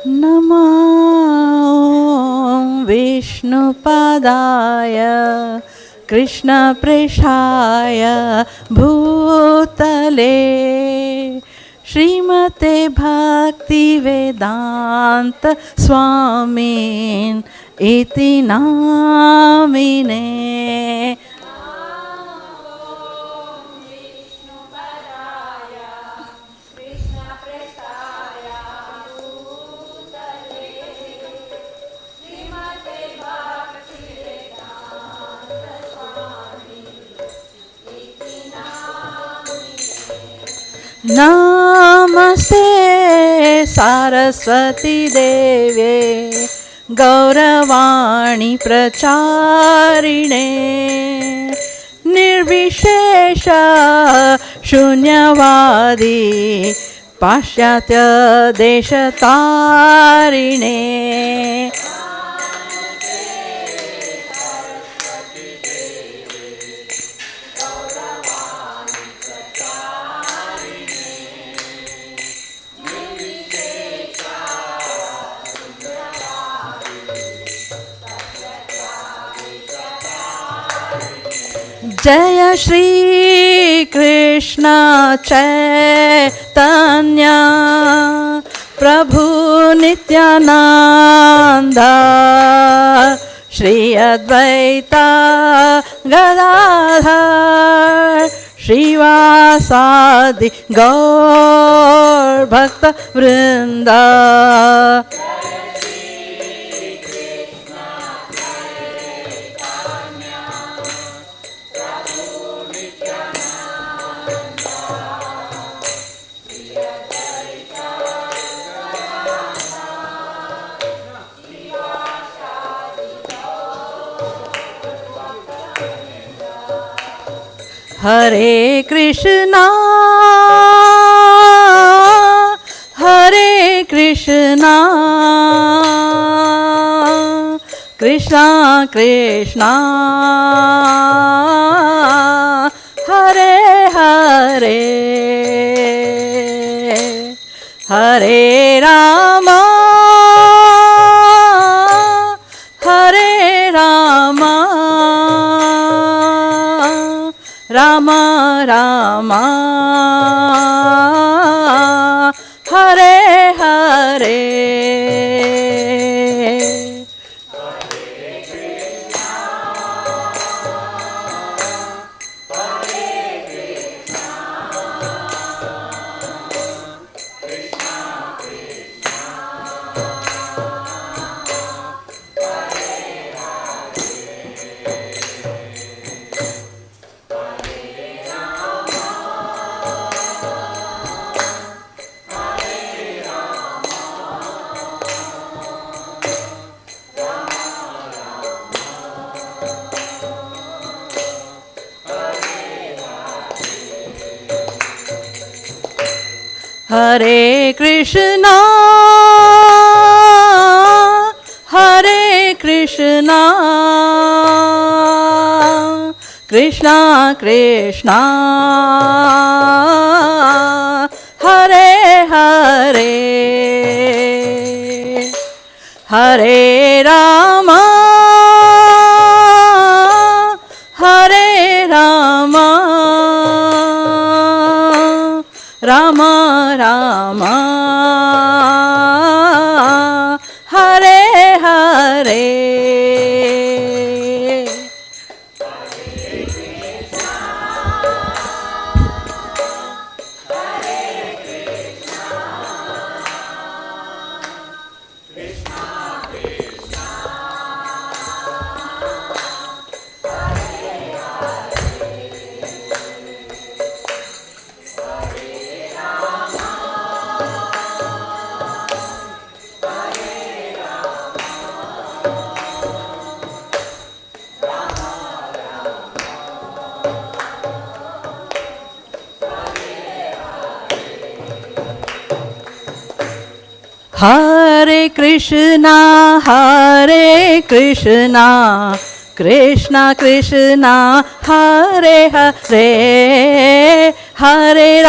नमो विष्णुपदाय कृष्णप्रेषाय भूतले श्रीमते भक्तिवेदान्त स्वामिन् इति नामिने। नमस्ते सारस्वती देवे गौरवाणी प्रचारिणे निर्विशेष शून्यवादी पाश्चात्य देशतारिणे। जय श्री कृष्ण चैतन्य प्रभु नित्यानंद श्री अद्वैत गदाधर श्रीवासादि गौर भक्त वृंद। हरे कृष्णा हरे कृष्णा कृष्णा कृष्णा हरे हरे हरे राम हरे राम राम राम हरे हरे। हरे कृष्णा हरे कृष्णा कृष्णा कृष्णा हरे हरे हरे राम हरे Ram Ram Ram Hare Hare. Hare Krishna, Krishna Krishna, Hare Hare, Hare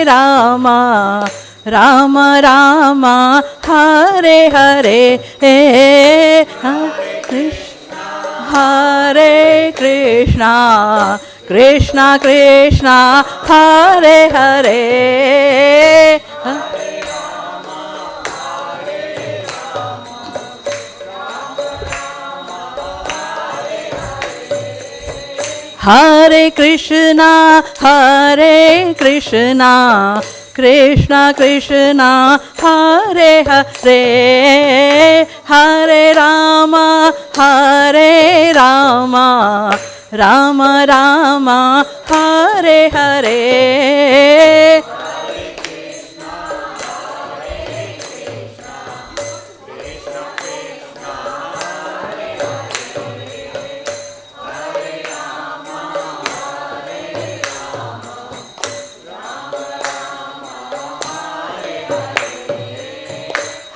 Rama, Rama Rama, Hare Hare, Hare Krishna, Krishna Krishna, Hare Hare. Hare Krishna, Krishna Krishna, Hare Hare, Hare Rama, Rama Rama, Hare Hare.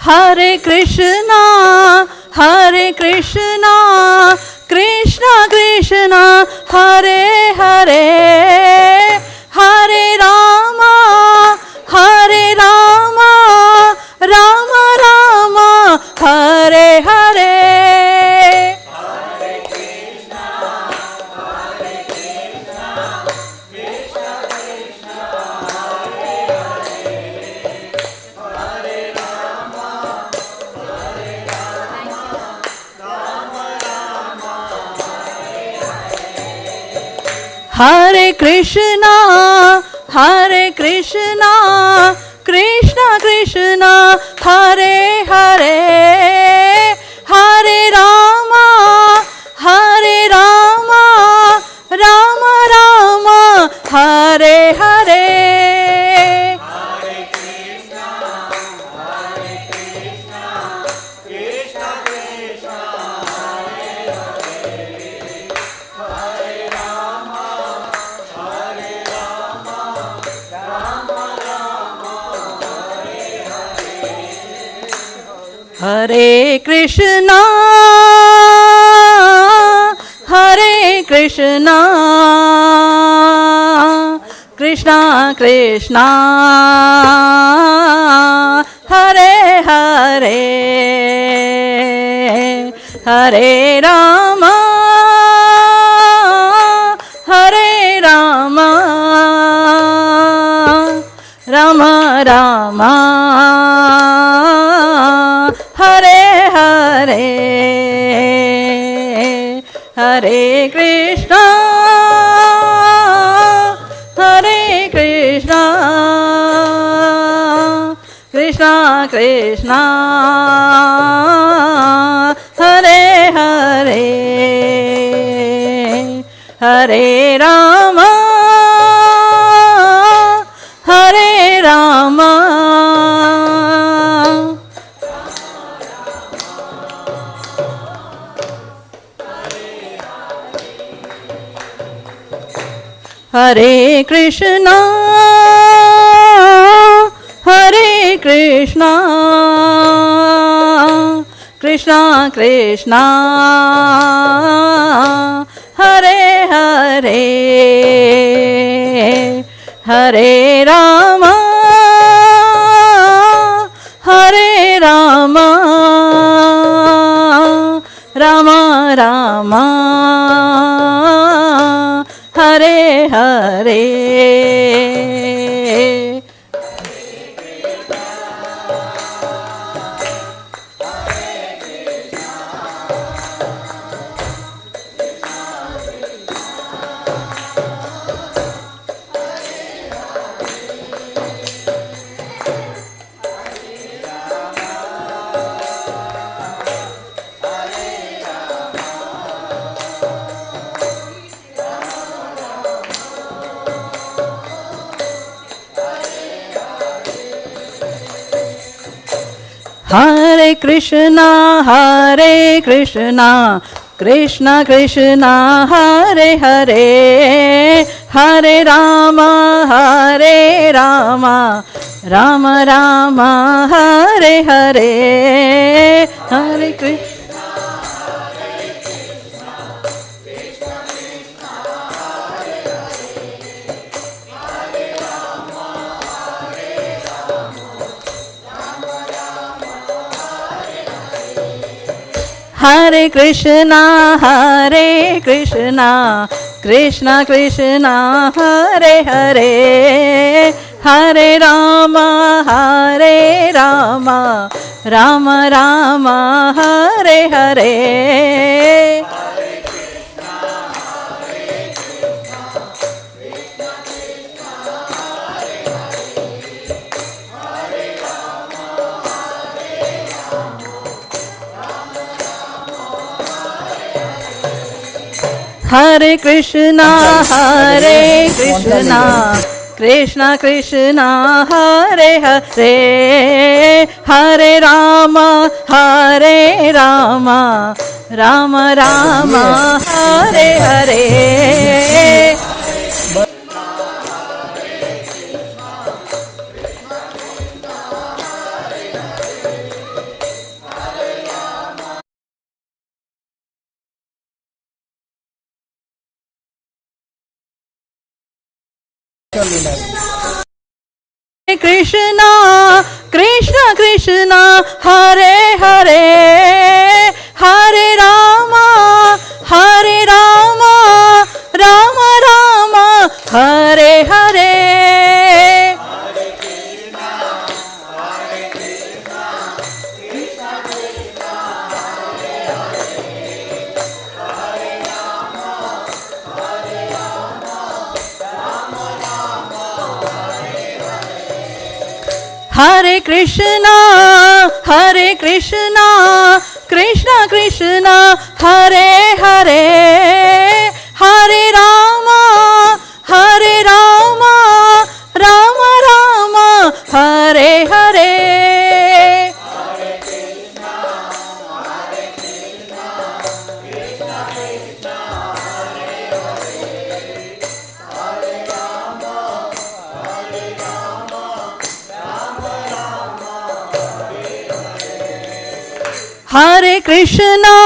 Hare Krishna, Krishna Krishna, Hare Hare, Hare Rama, Rama Rama, Hare Hare. Hare Krishna, Krishna Krishna, Hare Hare, Hare Rama, Rama Rama, Hare Hare. Hare Krishna, Krishna Krishna, Hare Hare, Hare Rama, Rama Rama, Hare Hare. Hare Krishna, Krishna Krishna, Hare Hare, Hare Rama, Rama Rama, Hare Hare, Hare Krishna, Krishna Krishna, Hare Hare, Hare Rama, Hare Krishna, Krishna Krishna, Hare Hare, Hare Rama, Rama Rama, Hare Hare. Hare Krishna, Krishna Krishna, Hare Hare, Hare Rama, Ram Rama Hare Hare Hare Krishna Hare Krishna, Hare Krishna, Krishna Krishna, Hare Hare, Hare Rama, Hare Rama, Rama Rama, Hare Hare. Hare Krishna, Hare Krishna, Krishna Krishna, Hare Hare, Hare Rama, Hare Rama, Rama Rama, Hare Hare. Krishna, Krishna Krishna, Hare Hare, Hare Rama, Hare Rama, Rama Rama, Hare Hare. Hare Krishna, Hare Krishna, Krishna Krishna, Hare Hare, Hare Rama, Hare Rama, Rama Rama, Hare Hare. Hare Krishna,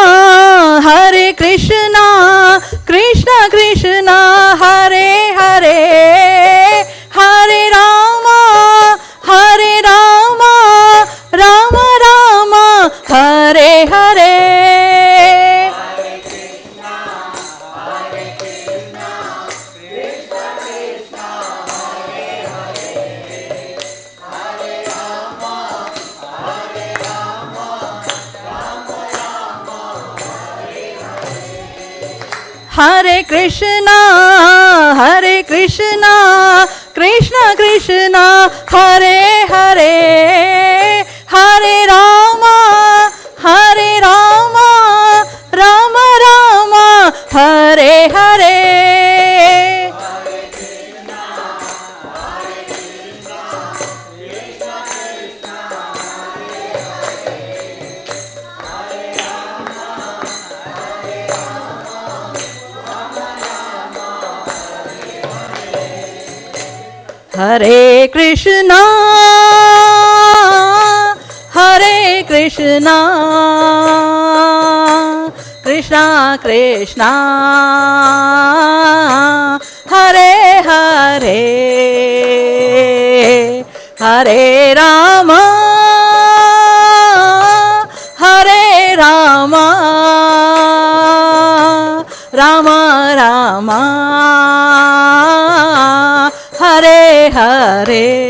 Hare Krishna, Krishna Krishna, Hare Hare, Hare Rama, Hare Rama, Rama Rama, Hare Hare. Hare Krishna, Hare Krishna, Krishna Krishna, Hare Hare, Hare Rama, Hare Rama, Rama Rama, Hare Hare. Hare Krishna, Hare Krishna, Krishna Krishna, Hare Hare, Hare Rama, Hare Rama, Rama Rama, Hare Hare.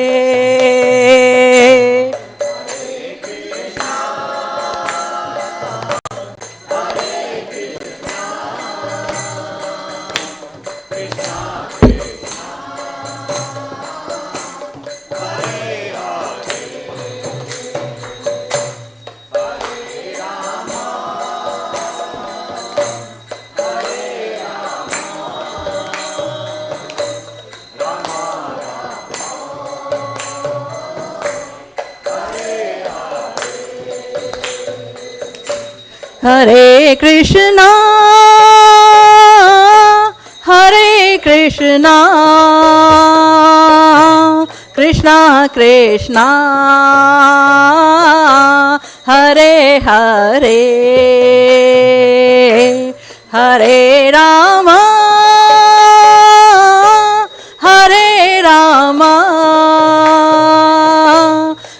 Hare Krishna, Hare Krishna, Krishna Krishna Hare Hare Hare Rama Hare Rama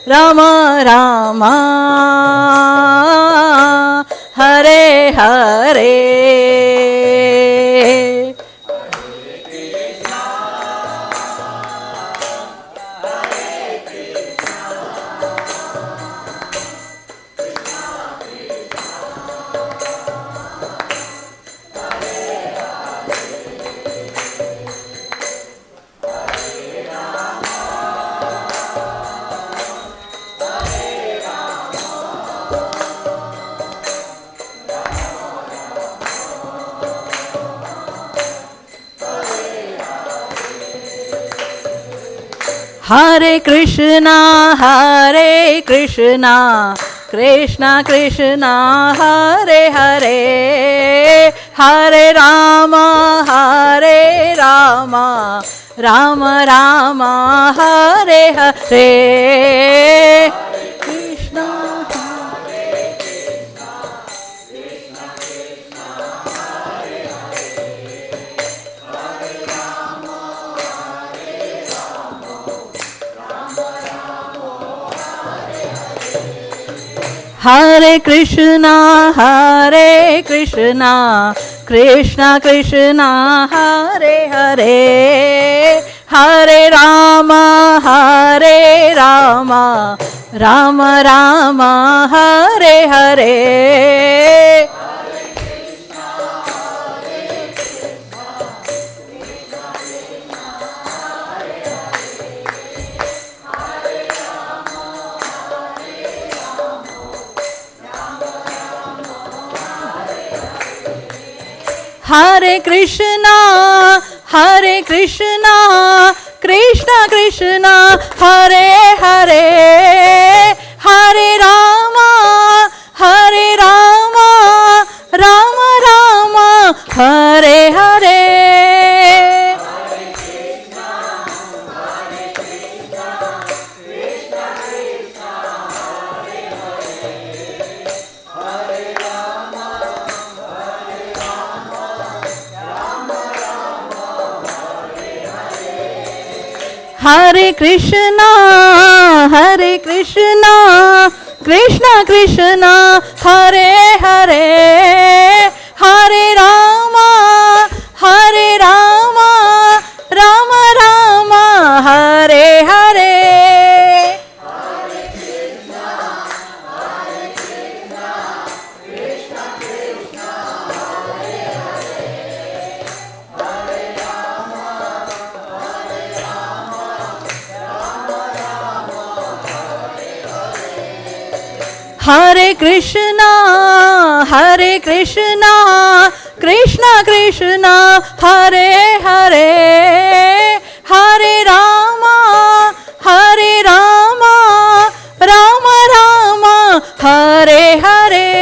Rama Rama Hare Hare Hare Krishna Krishna Krishna Hare Hare Hare Rama Rama Rama Hare Hare Krishna Hare Krishna Krishna Krishna Hare Hare Hare Rama Rama Rama Hare Hare Hare Krishna Krishna Krishna Hare Hare Hare Rama Rama Rama Hare Hare Hare Krishna Krishna Krishna Hare Hare Hare Rama Rama Rama Hare Hare Hare Krishna Krishna Krishna Hare Hare Hare Rama Rama Rama Hare Hare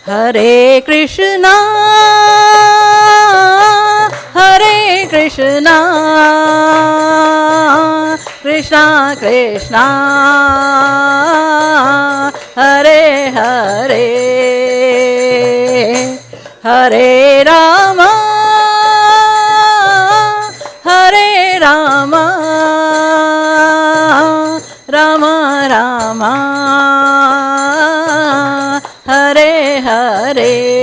Hare Krishna Krishna Krishna Hare Hare Hare Rama Rama Rama Hare Hare Hare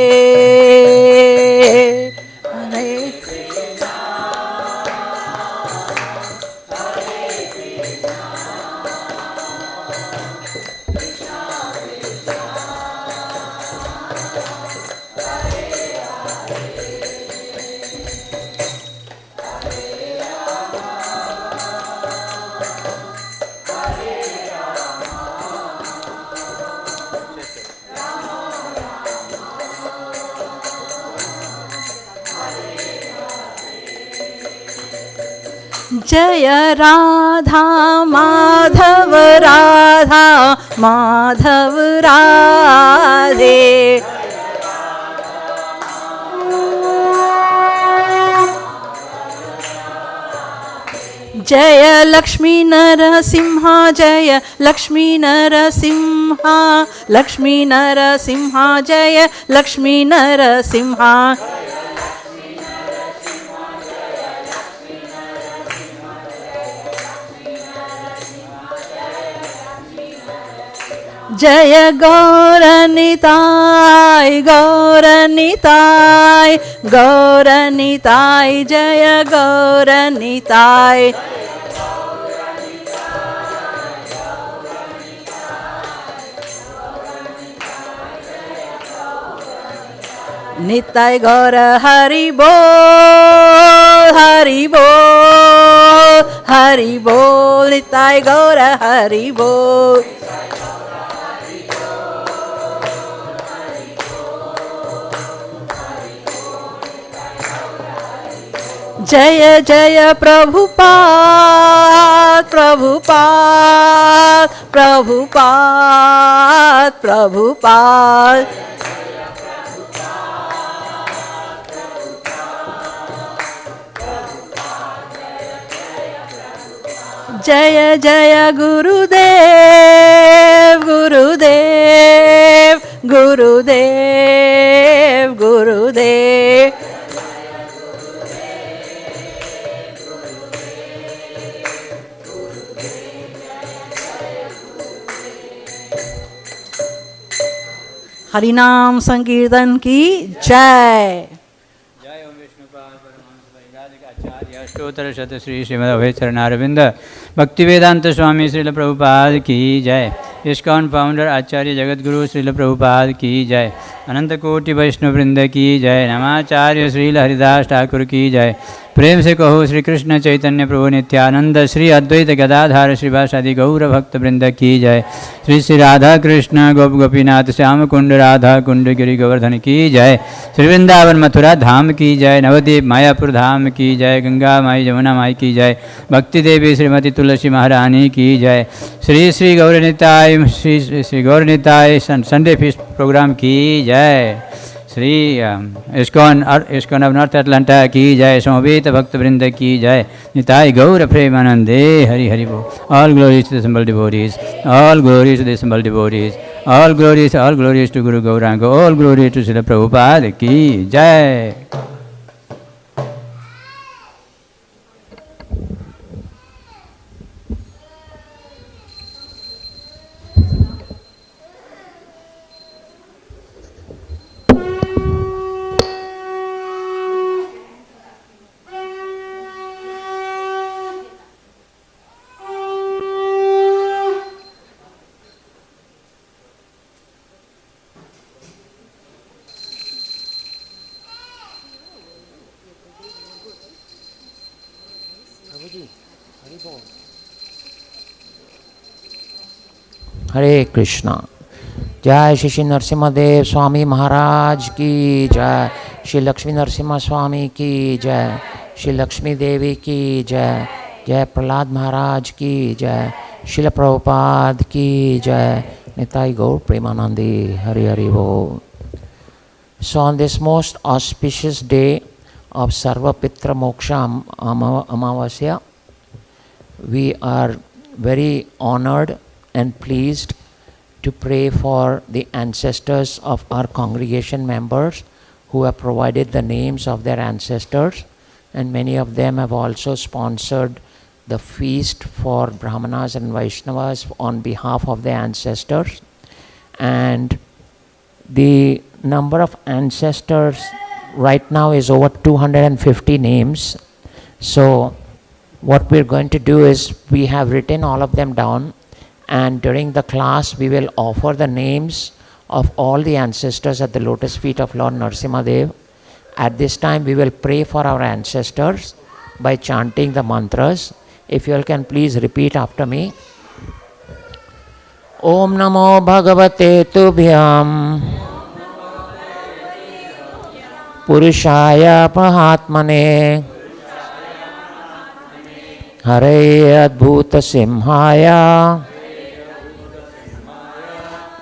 जय राधा माधव राधा माधव राधे जय लक्ष्मी नरसिंह जय लक्ष्मी नरसिंह लक्ष्मी नरसिंह जय लक्ष्मी नरसिंह जय गौरनिताय गौरनिताय गौरनिताय जय गौरनिताय निताय गौर हरि बोल हरि बोल हरि बोल निताय गौर हरि बोल जय जय प्रभुपाद प्रभुपाद प्रभुपाद प्रभुपाद जय जय गुरुदेव गुरुदेव गुरुदेव गुरुदेव हरिनाम संकीर्तन की जय। जय ओम विष्णुपाद परमहंस वैरागिक आचार्य अष्टोत्तर शत श्री श्रीमद अभय चरणारविंद भक्तिवेदांत स्वामी श्रील प्रभुपाद की जय। इस्कॉन फाउंडर आचार्य जगतगुरु श्रील प्रभुपाद की जय। अनंत कोटि वैष्णव वृंद की जय। नमाचार्य श्रील हरिदास ठाकुर की जय। प्रेम से कहो श्री कृष्ण चैतन्य प्रभु नित्यानंद श्री अद्वैत गदाधार श्रीवासादि गौर भक्त वृंद की जय। श्री श्री राधा कृष्ण गोप गोपीनाथ श्याम कुंड राधा कुंड गिरि गोवर्धन की जय। श्री वृंदावन मथुरा धाम की जय। नवद्वीप मायापुर धाम की जय। गंगा माई जमुना माई की जय। भक्ति देवी श्रीमती तुलसी महारानी की जय। Shri Shri Gaurnitai Shri Shri Gaurnitai Sunday feast program की जय। Shri ISKCON of North Atlanta की जय। समवेत भक्त वृंद की जय। निताय गौर प्रेमानंदे हरि हरि बोल। All glories to the assembled devotees, all glories to the assembled devotees, all glories to Guru Gaurang, all glory to Srila Prabhupada की जय। हरे कृष्णा। जय श्री श्री नरसिम्हदेव स्वामी महाराज की जय। श्री लक्ष्मी नरसिम्हा स्वामी की जय। श्री लक्ष्मी देवी की जय। जय प्रहलाद महाराज की जय। श्रील प्रभुपाद की जय। निताई गौर प्रेमानंदी हरि हरि बोल। So on this most auspicious day of Sarva Pitra Moksha Amavasya, we are very honored and pleased to pray for the ancestors of our congregation members who have provided the names of their ancestors, and many of them have also sponsored the feast for Brahmanas and Vaishnavas on behalf of their ancestors. And the number of ancestors right now is over 250 names. So what we're going to do is we have written all of them down, and during the class we will offer the names of all the ancestors at the lotus feet of Lord Narasimhadev. At this time we will pray for our ancestors by chanting the mantras. If you all can please repeat after me. Om Namo Bhagavate Tubhyam Purushaya Mahatmane हरे अद्भुत सिंहाय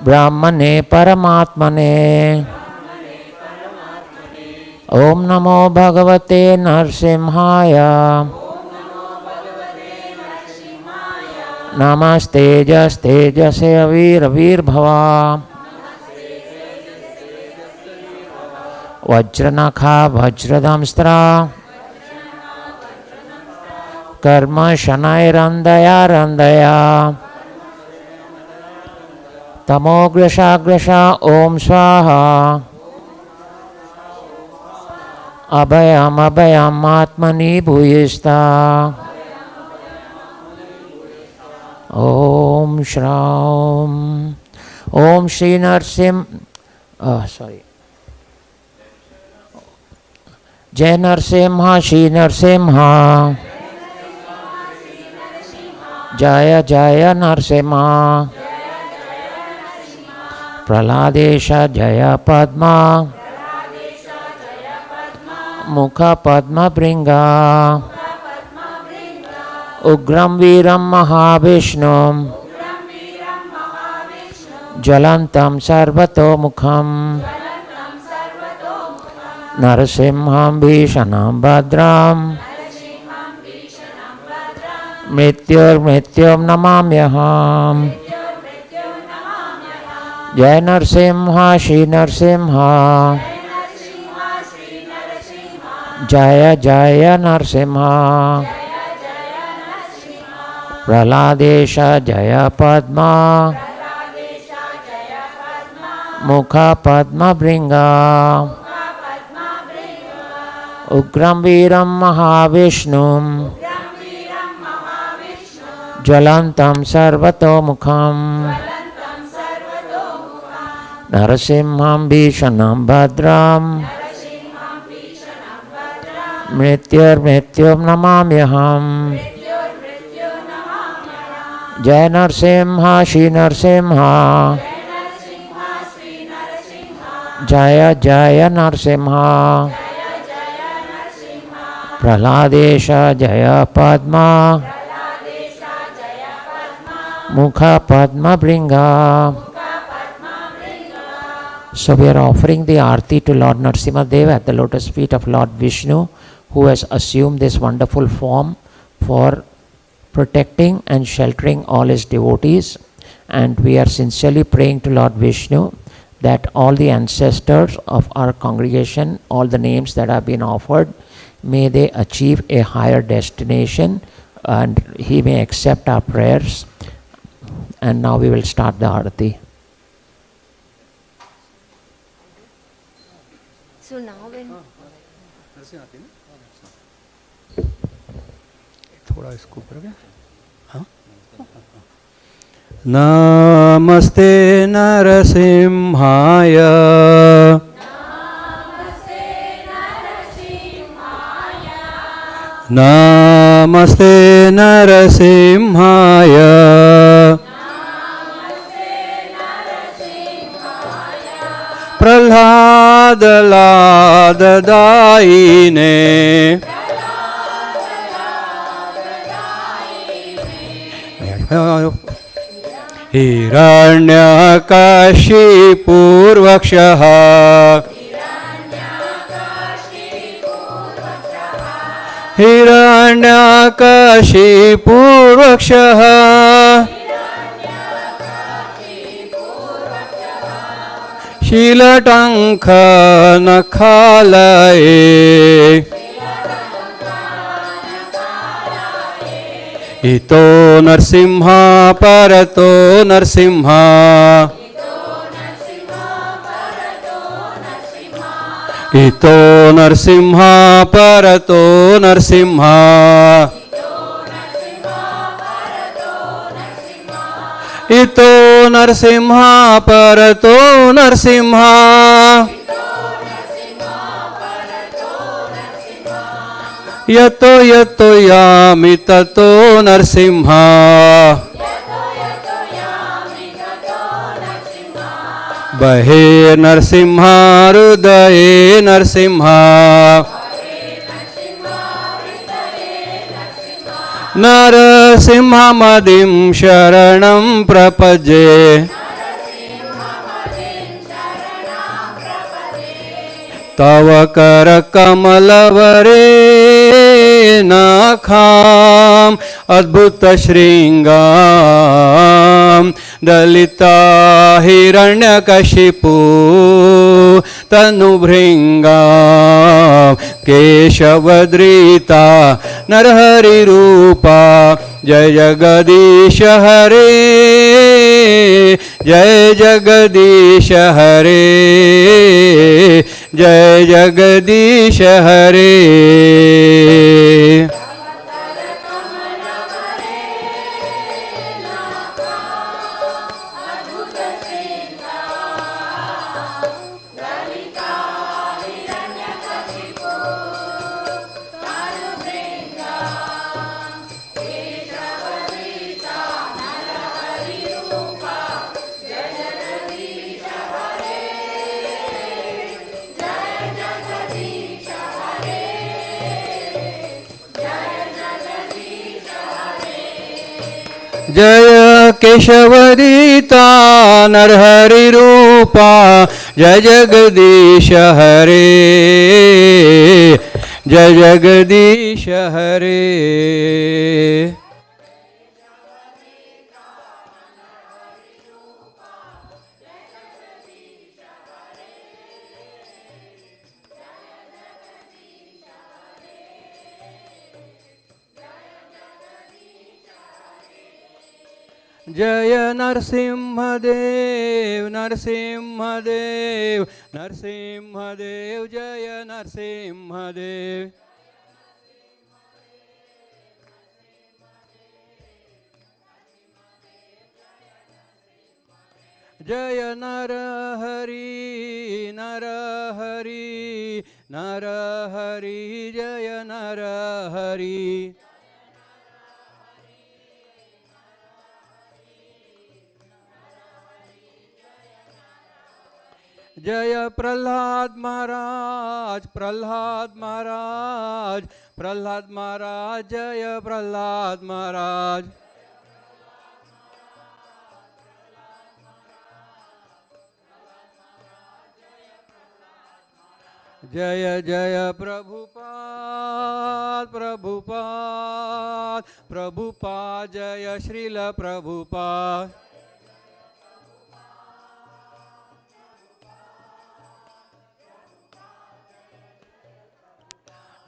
ब्राह्मणे परमात्मने ओम नमो भगवते नरसिंहाय नमस्तेजस्तेजसे वीरभवा वज्रनखा वज्रदंस्त्रा कर्म शनैरन्दया रन्दया तमोग्रशाग्रशा ओम स्वाहा अभयम् आत्मनि भूयिष्ठा ओम श्राम ओम श्री नरसिंह जय नरसिंहा श्री नरसिंहा जय जय नरसिंहा प्रहलादेश जय पद्मा मुख पद्म भृंगा उग्रं वीरं महाविष्णुं ज्वलन्तं सर्वतोमुखं नरसिंहं भीषणं भद्रं मृत्युर्मृत्युं नमाम्यहम् जय नरसिंह श्री नरसिंह जय जय नरसिंह प्रहलादेश जय पद्मा मुख पद्म भृंगा उग्रं वीरं महाविष्णुं ज्वलन्तं सर्वतोमुखं नरसिंहं भीषणं भद्रं मृत्युर्मृत्युं नमाम्यहम् जय नरसिंह श्री नरसिंह जय जय नरसिंह प्रहलादेश जय पद्मा मुख पद्म भृंगा. So we are offering the Aarti to Lord Narasimha at the lotus feet of Lord Vishnu, who has assumed this wonderful form for protecting and sheltering all his devotees. And we are sincerely praying to Lord Vishnu that all the ancestors of our congregation, all the names that have been offered, may they achieve a higher destination and he may accept our prayers. And now we will start the Aarti. So now when थोड़ा इसको ऊपर गया. हाँ. नमस्ते नरसिंहाय नमस्ते नरसिंहाय प्रह्लाद लाददायिने हिरण्यकशिपूर्वक्षः हिरण्यकशिपूर्वक्षः शीलटङ्कनखालये इतो नरसिंह परतो नरसिंह इतो नरसिंह परतो नरसिंह इतो नरसिंह परतो नरसिंह यतो यतो यामि ततो नरसिंह बहे नरसिंह हृदये नरसिंह नरसिंहमदिं शरणं प्रपद्ये तव करकमलवरे नखाम् अद्भुतशृङ्गां दलिता हिरण्यकशिपु तनुभृङ्गां केशवद्रीता नरहरिरूपा जय जगदीश हरे जय जगदीश हरे जय जगदीश हरे। जय केशवदीता नरहरिरूपा जय जगदीश हरे जय जगदीश हरे। जय नरसिंहदेव नरसिंहदेव नरसिंहदेव जय नरसिंहदेव। जय नरहरि नरहरि नरहरि जय नरहरि। जय प्रहलाद महाराज प्रहलाद महाराज प्रहलाद महाराज जय प्रहलाद महाराज। जय जय प्रभुपाद प्रभुपाद प्रभुपाद जय श्रील प्रभुपाद।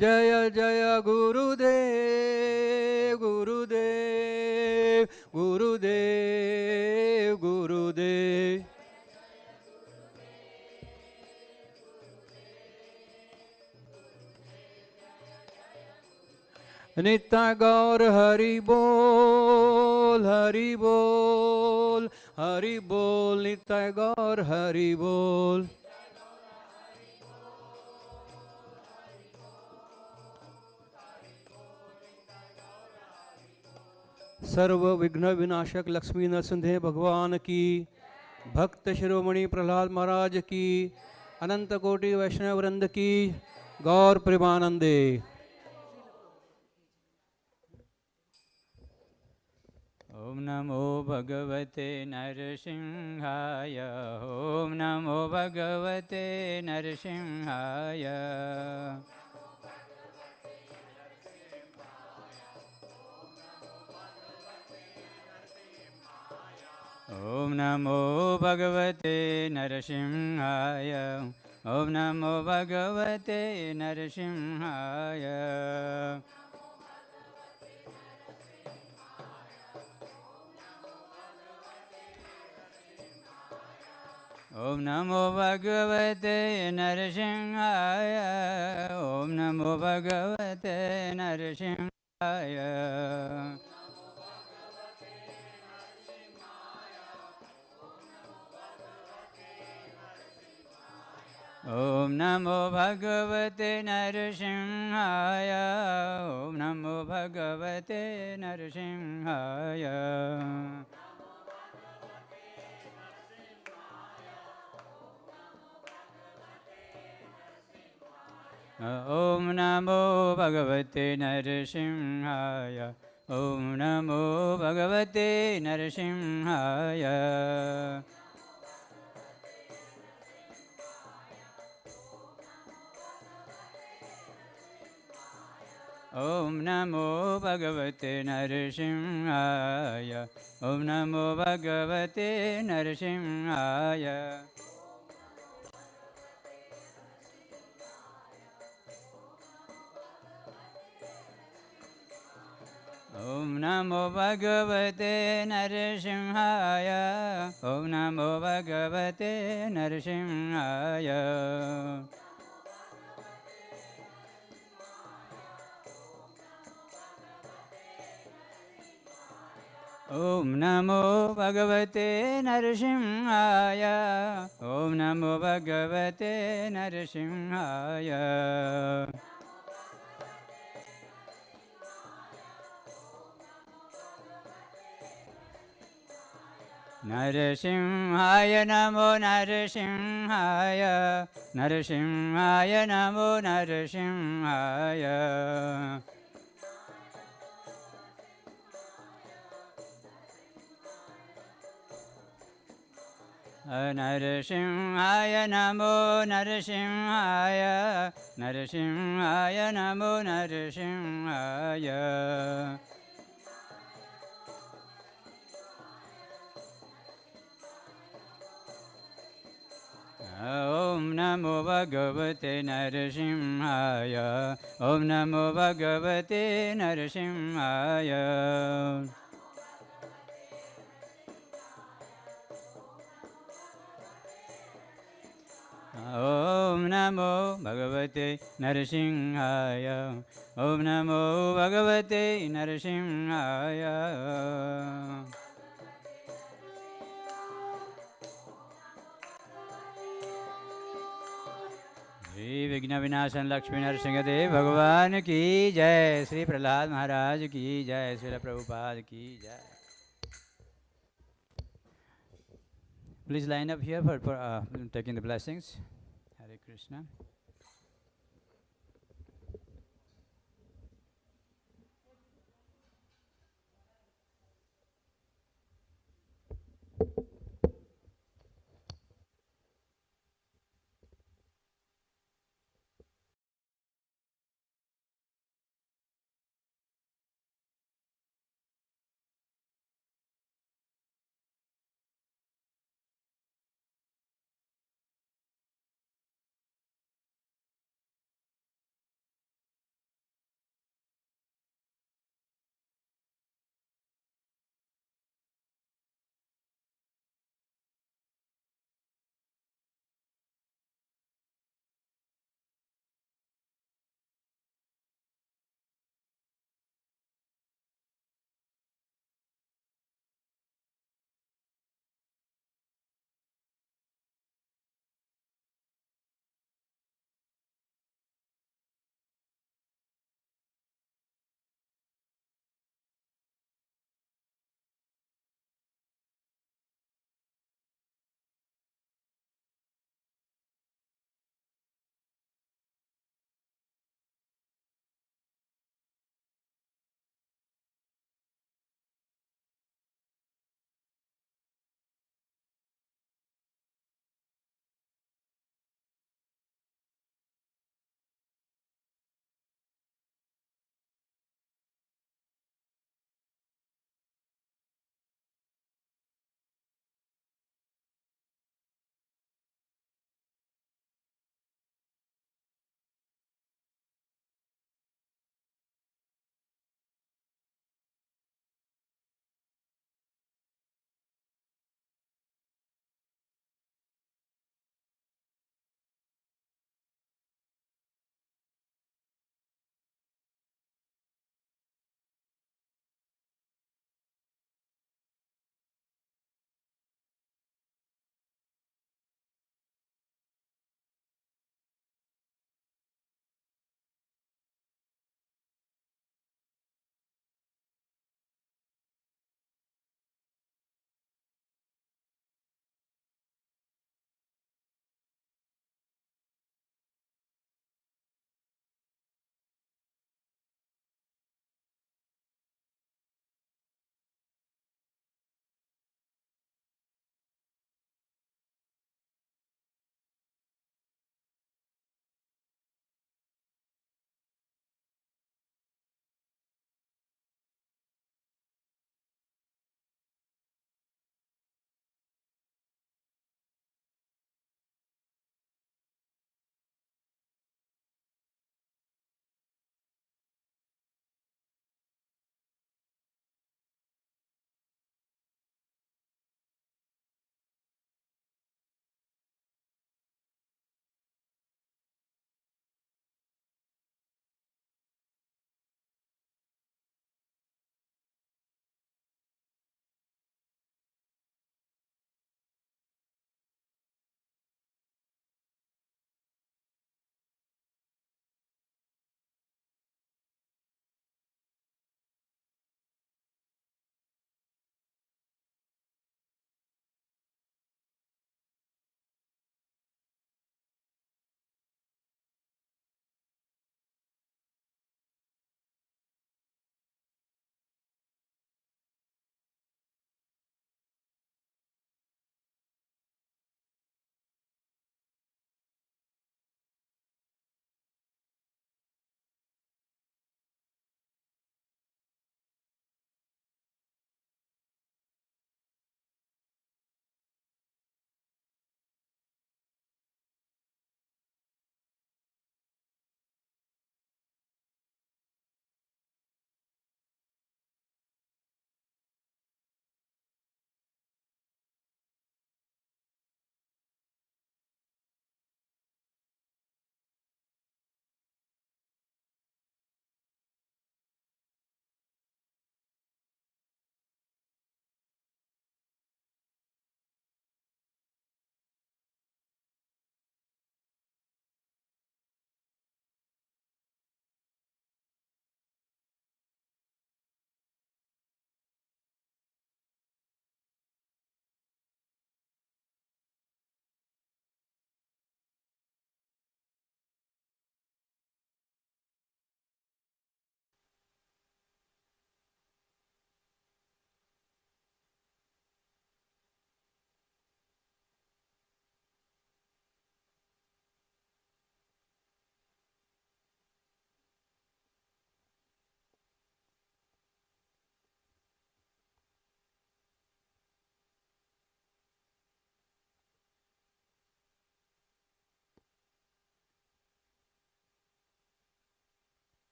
जय जय गुरुदेव गुरुदेव गुरुदेव गुरुदेव। नित्य गौर हरि बोल हरि बोल हरि बोल नित्य गौर हरि बोल। सर्व विघ्न विनाशक लक्ष्मी नरसिंह भगवान की, भक्त शिरोमणि प्रहलाद महाराज की, अनंत कोटि वैष्णव वृंद की, गौर प्रेमानंदे। ओम नमो भगवते नरसिंहाय ओम नमो भगवते नरसिंहाय। ओम नमो भगवते नरसिंहाय ओम नमो भगवते नरसिंहाय। ओम नमो भगवते नरसिंहाय ओम नमो भगवते नरसिंहाय। ओम नमो भगवते नरसिंहाय ओम नमो भगवते नरसिंहाय। ओम नमो भगवते नरसिंहाय ॐ नमो भगवते नरसिंहाय ॐ नमो भगवते नरसिंहाय ॐ नमो भगवते नरसिंहाय ॐ नमो भगवते नरसिंहाय ॐ नमो भगवते नरसिंहाय ॐ नमो भगवते नरसिंहाय ॐ नमो भगवते नरसिंहाय नरसिंहाय नमो नरसिंहाय नरसिंहाय नमो नरसिंहाय नरसिंहाय नमो नरसिंहाय नरसिंहाय नमो नरसिंहाय ॐ नमो भगवते नरसिंहाय ॐ नमो भगवते नरसिंहाय ॐ नमो भगवते नरसिंहाय ॐ नमो भगवते नरसिंहाय श्री विघ्न विनाशन लक्ष्मी नरसिंहदेव भगवान की जय। श्री प्रहलाद महाराज की जय। श्री प्रभुपाद की जय। Please line up here for taking the blessings. Hare Krishna.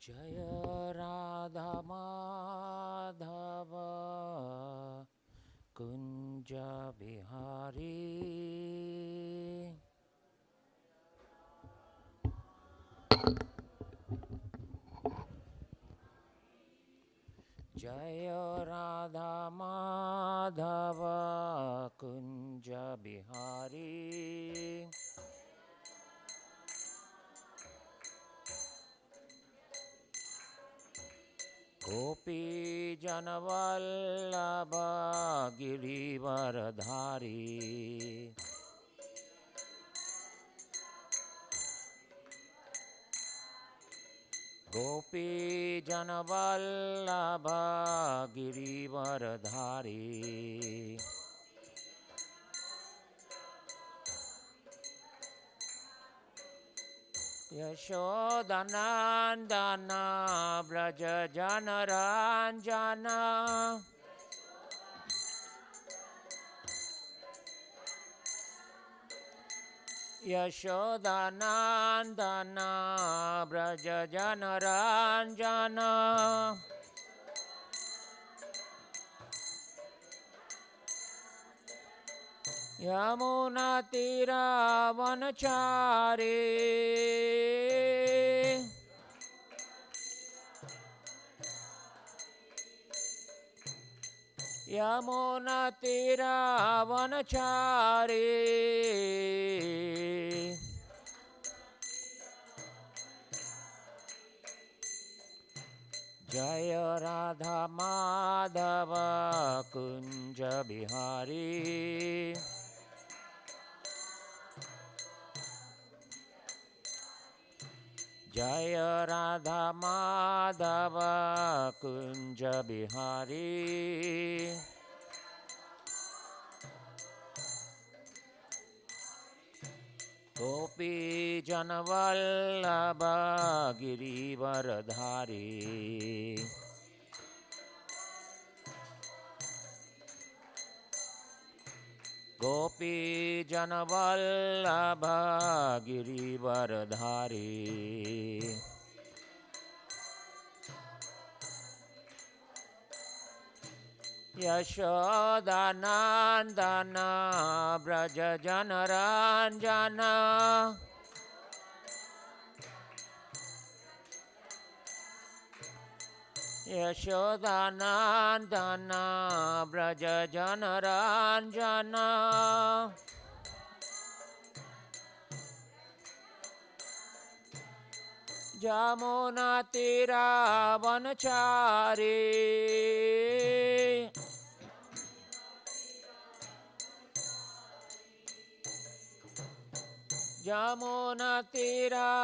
जय राधा माधव कुंज बिहारी जय राधा माधव कुंज बिहारी गोपी जनवल्लभ गिरिवरधारी गोपी जनवल्लभ गिरिवरधारी यशोदनंदन व्रज जनरंजन यशोदनंदन व्रज जनरंजन यमुना तीरावनचारी यमुना तीरावनचारी जय राधा माधव कुंज बिहारी जय राधा माधव कुंज बिहारी गोपी जनवल्लभ गिरिवरधारी गोपी जनवल्लभ गिरिवरधारी यशोदानंदन व्रज जनरंजन यशोदानंदन व्रज जनरंजन यमुना तीरावनचारी यमुना तीरावनचारी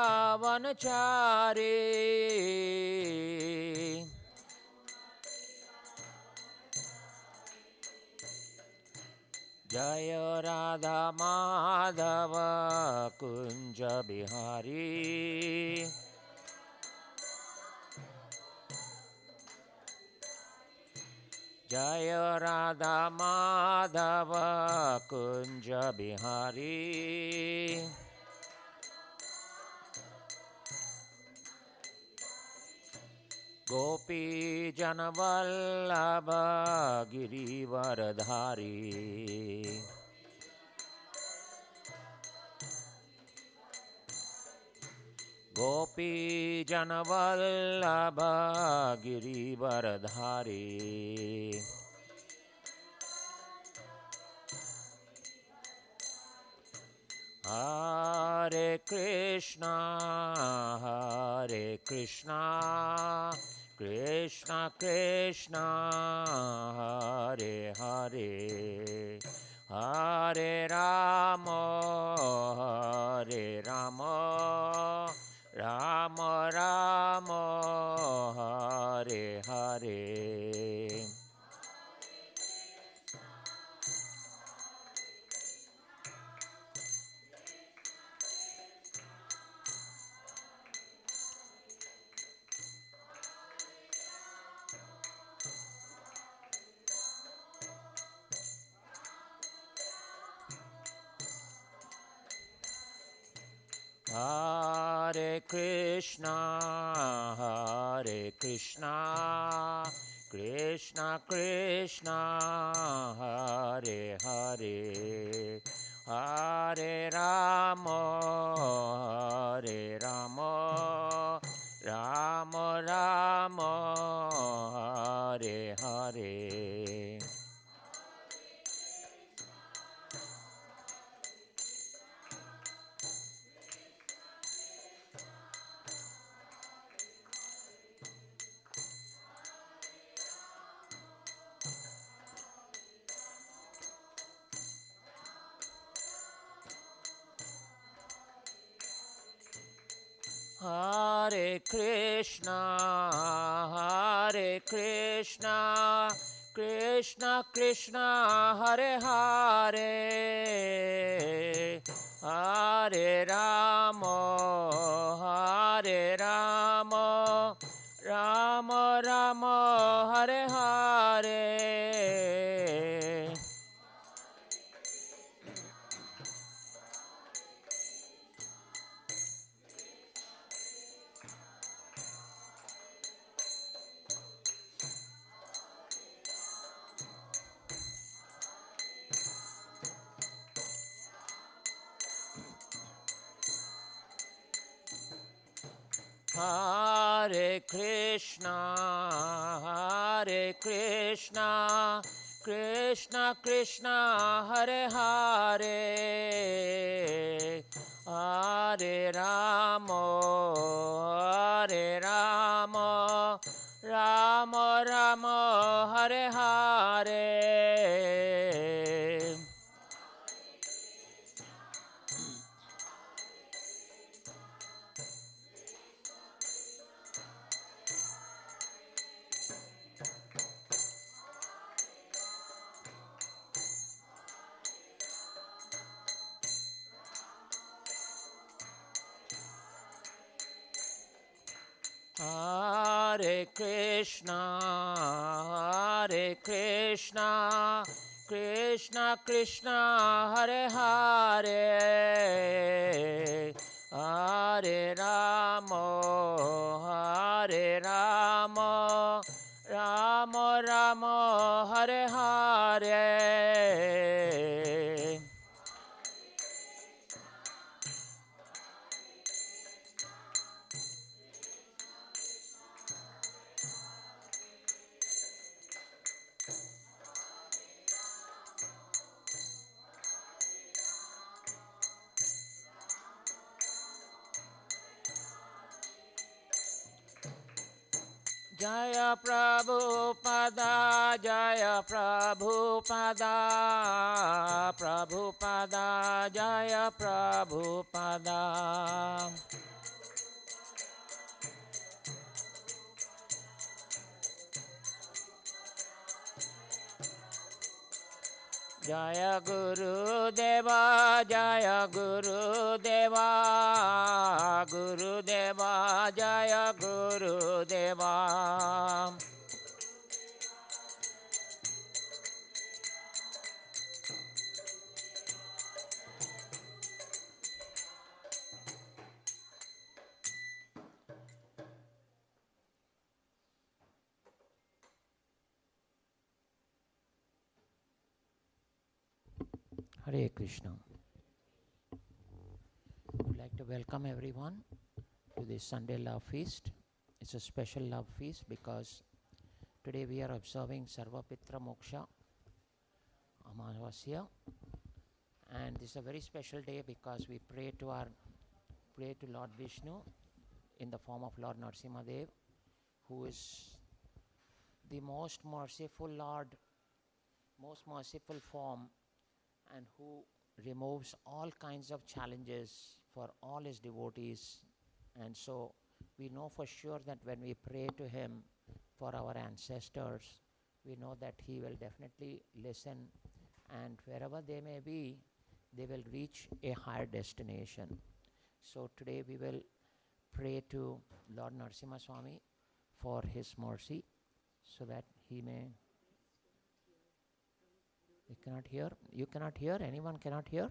जय राधा माधव कुंज बिहारी जय राधा माधव कुंज बिहारी गोपी जनवल्लभ गिरिवरधारी गोपी जनवल्लभ गिरिवरधारी हरे Krishna Krishna Krishna Hare Hare Hare Ram Ram Ram Hare Hare Hare Krishna, Krishna Krishna, Hare Hare, Hare Rama, Hare Rama, Rama Rama, Hare Hare. Hare Krishna, Krishna Krishna, Hare Hare, Hare Rama, Rama Rama, Hare Hare. Hare Krishna, Krishna Krishna, Hare Hare, Hare Rama, Rama Rama, Hare Hare. Hare Krishna, Krishna Krishna, Hare Hare, Hare Rama, Rama Rama, Hare Hare. Jaya Prabhupada, Jaya Prabhupada, Prabhupada, Jaya Prabhupada. Jaya Guru Deva, Jaya Guru Deva, Guru Deva, Jaya Guru Deva. Hare Krishna. I would like to welcome everyone to this Sunday Love Feast. It's a special love feast because today we are observing Sarvapitra Moksha Amavasya, and this is a very special day because we pray to Lord Vishnu in the form of Lord Narasimhadev, who is the most merciful Lord, most merciful form, and who removes all kinds of challenges for all his devotees. And so we know for sure that when we pray to him for our ancestors, we know that he will definitely listen, and wherever they may be, they will reach a higher destination. So today we will pray to Lord Narasimha Swami for his mercy, so that he may... We cannot hear. You cannot hear? Anyone cannot hear?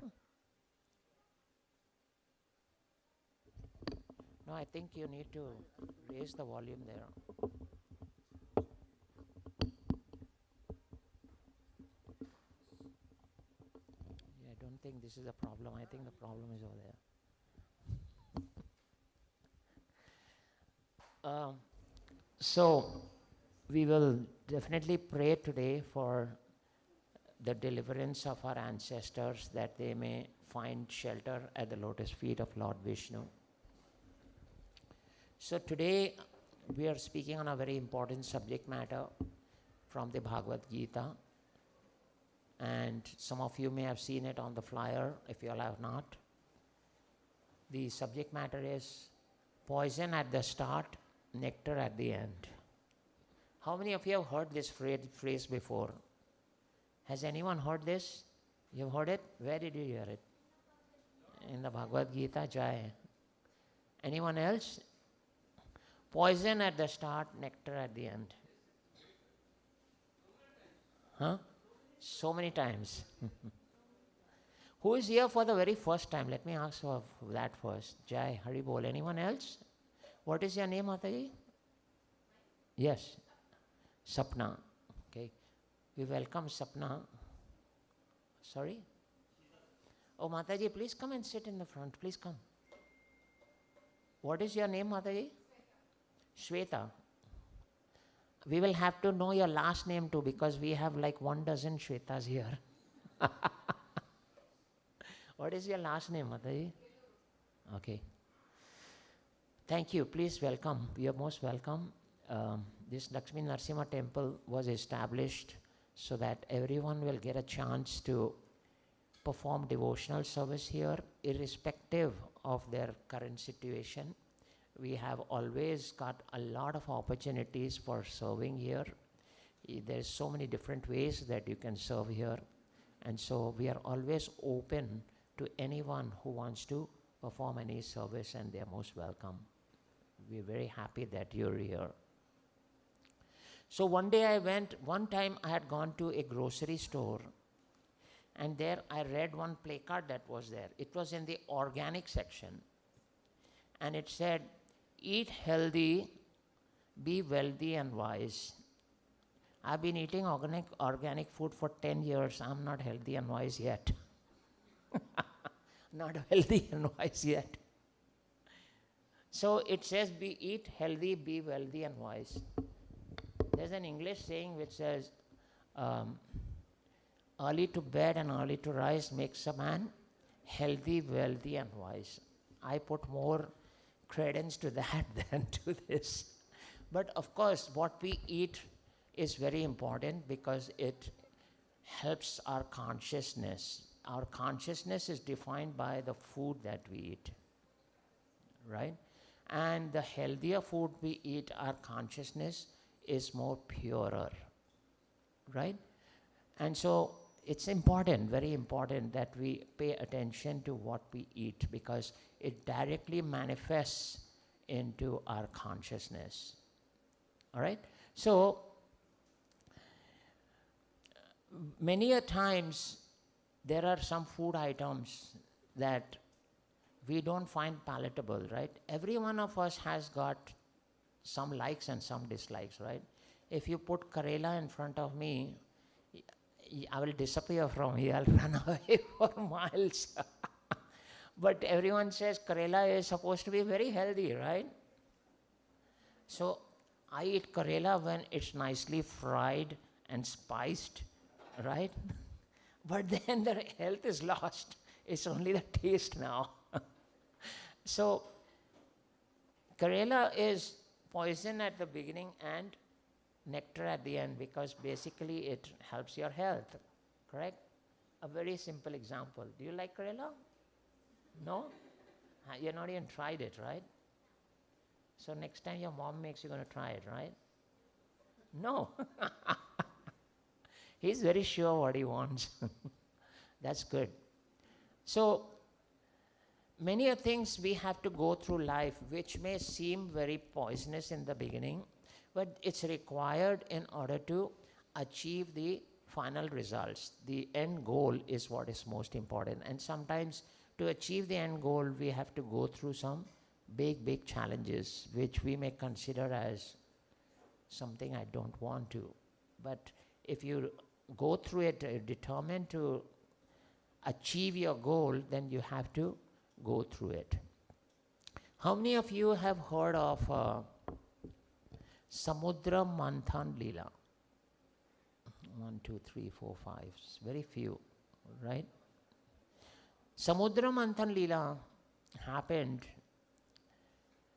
No, I think you need to raise the volume there. Yeah, I don't think this is a problem. I think the problem is over there. So, we will definitely pray today for the deliverance of our ancestors, that they may find shelter at the lotus feet of Lord Vishnu. So today we are speaking on a very important subject matter from the Bhagavad Gita, and some of you may have seen it on the flyer if you all have not. The subject matter is poison at the start, nectar at the end. How many of you have heard this phrase before? Has anyone heard this? You've heard it? Where did you hear it? In the Bhagavad Gita, Jai. Anyone else? Poison at the start, nectar at the end. Huh? So many times. Who is here for the very first time? Let me ask for that first. Jai, Hari Bol. Anyone else? What is your name, Mataji? Yes. Sapna. Okay. We welcome Sapna. Sorry? Oh, Mataji, please come and sit in the front. Please come. What is your name, Mataji? Shweta. We will have to know your last name too, because we have like 12 Shwetas here. What is your last name, Mataji? Okay. Thank you. Please welcome. You are most welcome. This Lakshmi Narasimha temple was established so that everyone will get a chance to perform devotional service here, irrespective of their current situation. We have always got a lot of opportunities for serving here. There's so many different ways that you can serve here. And so we are always open to anyone who wants to perform any service, and they're most welcome. We're very happy that you're here. So one time I had gone to a grocery store, and there I read one placard that was there. It was in the organic section, and it said, "Eat healthy, be wealthy and wise." I've been eating organic food for 10 years. I'm not healthy and wise yet. Not healthy and wise yet. So it says, eat healthy, be wealthy and wise. There's an English saying which says, early to bed and early to rise makes a man healthy, wealthy and wise. I put more credence to that than to this. But of course, what we eat is very important because it helps our consciousness. Our consciousness is defined by the food that we eat, right? And the healthier food we eat, our consciousness is more purer, right? And so it's important, very important, that we pay attention to what we eat, because it directly manifests into our consciousness. All right? So many a times there are some food items that we don't find palatable, right? Every one of us has got some likes and some dislikes, right? If you put Karela in front of me, I will disappear from here, I'll run away for miles. But everyone says Karela is supposed to be very healthy, right? So I eat Karela when it's nicely fried and spiced, right? But then the health is lost. It's only the taste now. So Karela is poison at the beginning and nectar at the end, because basically it helps your health, correct? A very simple example. Do you like Karela? No? You're not even tried it, right? So next time your mom makes, you're going to try it, right? No. He's very sure what he wants. That's good. So many things we have to go through life which may seem very poisonous in the beginning, but it's required in order to achieve the final results. The end goal is what is most important. And sometimes to achieve the end goal, we have to go through some big challenges which we may consider as something I don't want to. But if you go through it, determined to achieve your goal, then you have to go through it. How many of you have heard of Samudra Manthan Leela? 1, 2, 3, 4, 5. Very few, right? Samudra Manthan Leela happened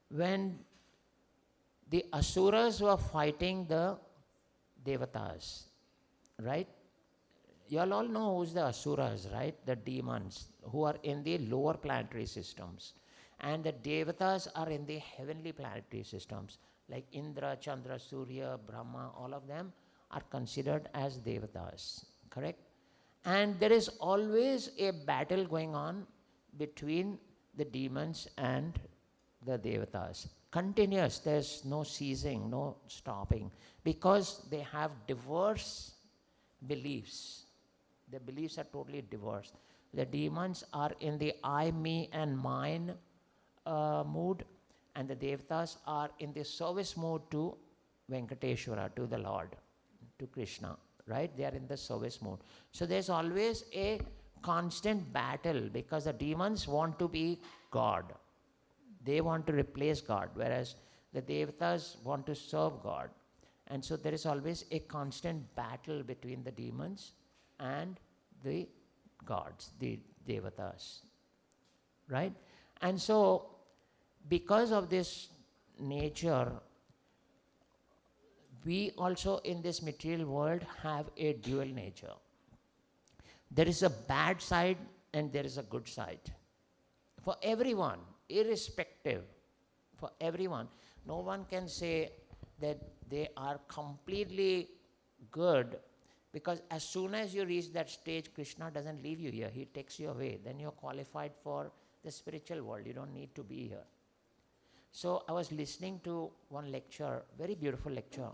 when the Asuras were fighting the Devatas, right? You all know who's the Asuras, right? The demons who are in the lower planetary systems. And the Devatas are in the heavenly planetary systems. Like Indra, Chandra, Surya, Brahma, all of them are considered as Devatas, correct? And there is always a battle going on between the demons and the Devatas. Continuous, there's no ceasing, no stopping, because they have diverse beliefs. The beliefs are totally diverse. The demons are in the I, me and mine mood, and the Devatas are in the service mode to Venkateshwara, to the Lord, to Krishna, right? They are in the service mode. So there's always a constant battle because the demons want to be God. They want to replace God, whereas the Devatas want to serve God. And so there is always a constant battle between the demons and the gods, the Devatas, right? And so because of this nature, we also in this material world have a dual nature. There is a bad side and there is a good side. For everyone, irrespective, for everyone. No one can say that they are completely good, because as soon as you reach that stage, Krishna doesn't leave you here, he takes you away. Then you're qualified for the spiritual world, you don't need to be here. So I was listening to one lecture, very beautiful lecture.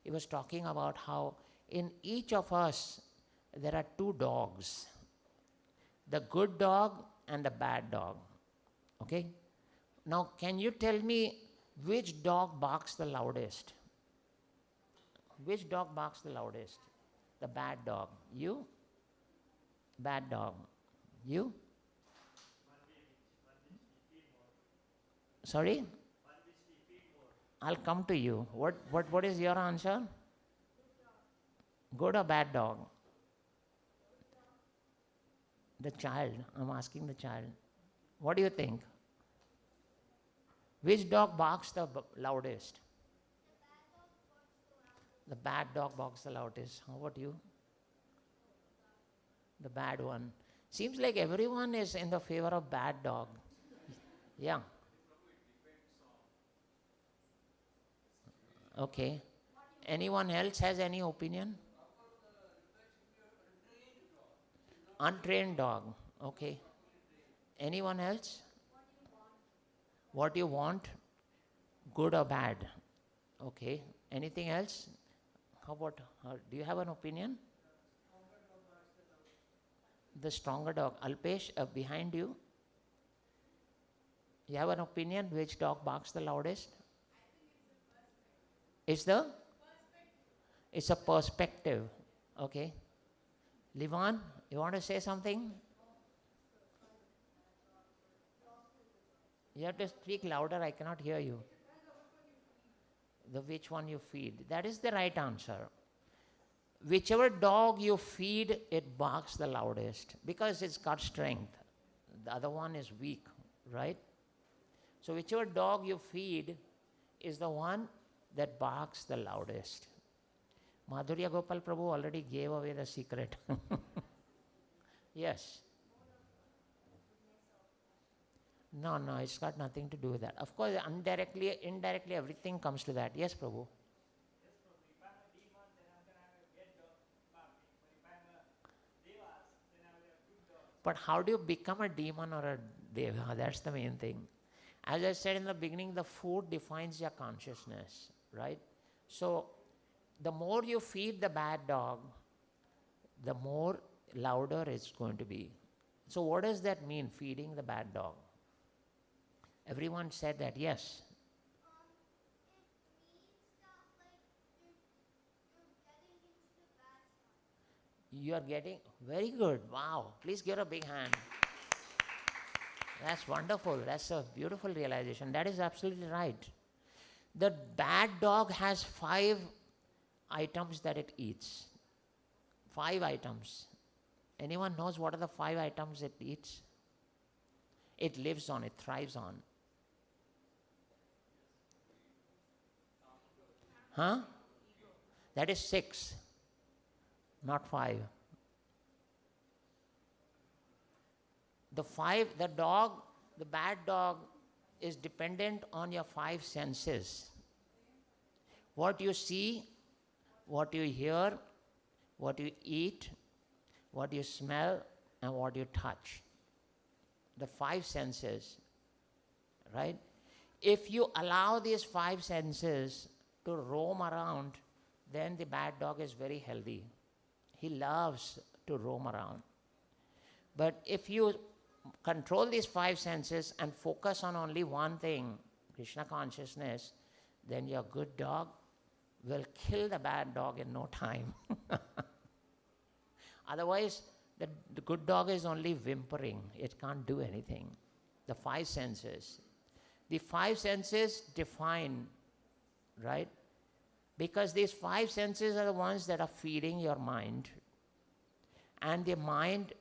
He was talking about how in each of us there are two dogs, the good dog and the bad dog. Okay? Now can you tell me which dog barks the loudest? Which dog barks the loudest? The bad dog. You? Bad dog. You? Sorry? I'll come to you. What is your answer? Good or bad dog? The child. I'm asking the child. What do you think? Which dog barks the loudest? The bad dog barks the loudest. How about you? The bad one. Seems like everyone is in the favor of bad dog. Yeah. Okay. Anyone else has any opinion? Untrained dog. Okay. Anyone else? What you want? Good or bad? Okay. Anything else? How about her? Do you have an opinion? The stronger dog. Alpesh, behind you. You have an opinion which dog barks the loudest? It's a perspective. Okay. Livan, you want to say something? You have to speak louder, I cannot hear you. The which one you feed. That is the right answer. Whichever dog you feed, it barks the loudest because it's got strength. The other one is weak, right? So whichever dog you feed is the one that barks the loudest. Madhurya Gopal Prabhu already gave away the secret. Yes. No, it's got nothing to do with that. Of course, indirectly, everything comes to that. Yes, Prabhu. Yes, Prabhu. If I'm a demon, then I'm going to have a bad dog barking. But if I'm a devas, then I will have a good dog. But how do you become a demon or a deva? That's the main thing. As I said in the beginning, the food defines your consciousness, right? So, the more you feed the bad dog, the more louder it's going to be. So what does that mean, feeding the bad dog? Everyone said that, yes. You are getting, very good, wow. Please give a big hand. That's wonderful. That's a beautiful realization. That is absolutely right. The bad dog has 5 items that it eats. 5 items. Anyone knows what are the 5 items it eats? It lives on, it thrives on. Huh? That is 6, not 5. The dog, the bad dog is dependent on your 5 senses. What you see, what you hear, what you eat, what you smell, and what you touch. The 5 senses, right? If you allow these 5 senses to roam around, then the bad dog is very healthy. He loves to roam around. But if you control these 5 senses and focus on only one thing, Krishna consciousness, then your good dog will kill the bad dog in no time. Otherwise, the good dog is only whimpering. It can't do anything. The 5 senses. The 5 senses define, right? Because these 5 senses are the ones that are feeding your mind. And the mind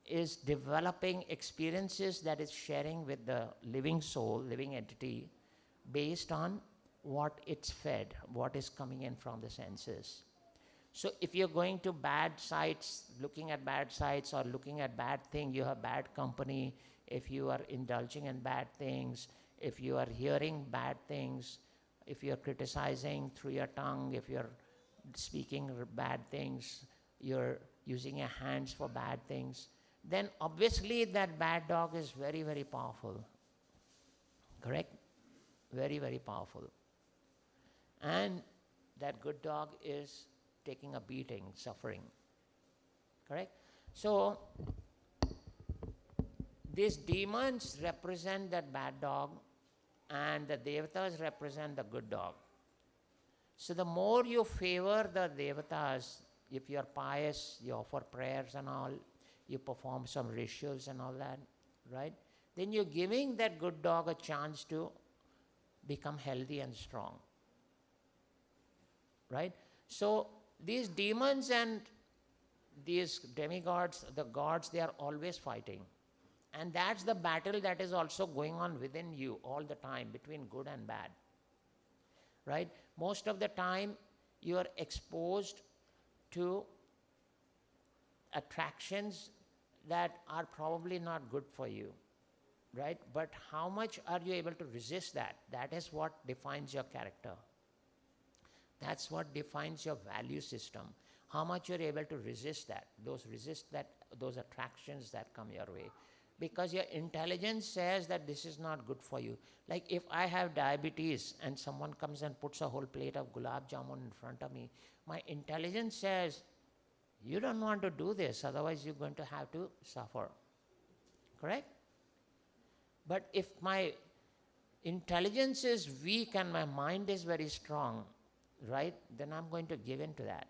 is developing experiences that is sharing with the living soul, living entity, based on what it's fed, what is coming in from the senses. So if you're going to bad sites, looking at bad sites or looking at bad things, you have bad company. If you are indulging in bad things, if you are hearing bad things, if you're criticizing through your tongue, if you're speaking bad things, you're using your hands for bad things, then obviously that bad dog is very, very powerful. Correct? Very, very powerful. And that good dog is taking a beating, suffering. Correct? So, these demons represent that bad dog and the devatas represent the good dog. So the more you favor the devatas, if you are pious, you offer prayers and all, you perform some rituals and all that, right? Then you're giving that good dog a chance to become healthy and strong, right? So these demons and these demigods, the gods, they are always fighting. And that's the battle that is also going on within you all the time between good and bad, right? Most of the time you are exposed to attractions that are probably not good for you, right? But how much are you able to resist that? That is what defines your character. That's what defines your value system. How much you're able to resist that, those attractions that come your way. Because your intelligence says that this is not good for you. Like if I have diabetes and someone comes and puts a whole plate of gulab jamun in front of me, my intelligence says, you don't want to do this, otherwise you're going to have to suffer. Correct? But if my intelligence is weak and my mind is very strong, right, then I'm going to give in to that.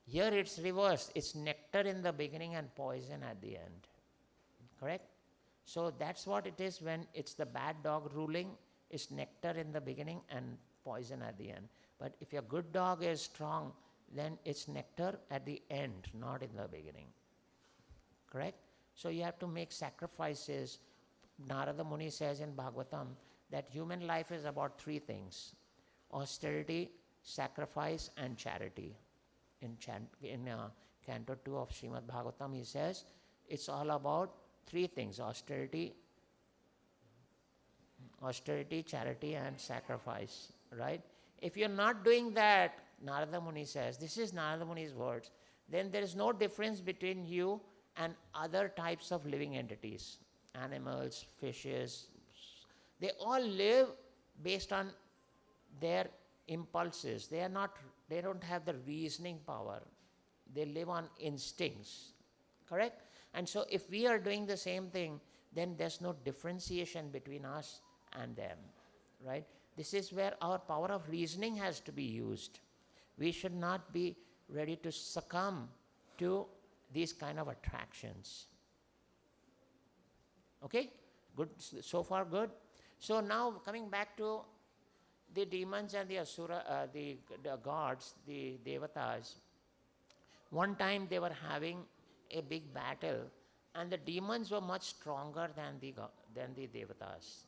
Here it's reversed. It's nectar in the beginning and poison at the end. Correct? So that's what it is when it's the bad dog ruling. It's nectar in the beginning and poison at the end. But if your good dog is strong, then it's nectar at the end, not in the beginning. Correct? So you have to make sacrifices. Narada Muni says in Bhagavatam that human life is about 3 things: austerity, sacrifice, and charity. In Canto 2 of Srimad Bhagavatam, he says it's all about 3 things: austerity, charity, and sacrifice. Right? If you're not doing that, Narada Muni says, this is Narada Muni's words, then there is no difference between you and other types of living entities. Animals, fishes, they all live based on their impulses. They don't have the reasoning power. They live on instincts. Correct? And so if we are doing the same thing, then there's no differentiation between us and them, right? This is where our power of reasoning has to be used. We should not be ready to succumb to these kind of attractions. Okay? Good, so far good. So now coming back to the demons and the asura, the gods, the devatas. One time they were having a big battle, and the demons were much stronger than the devatas.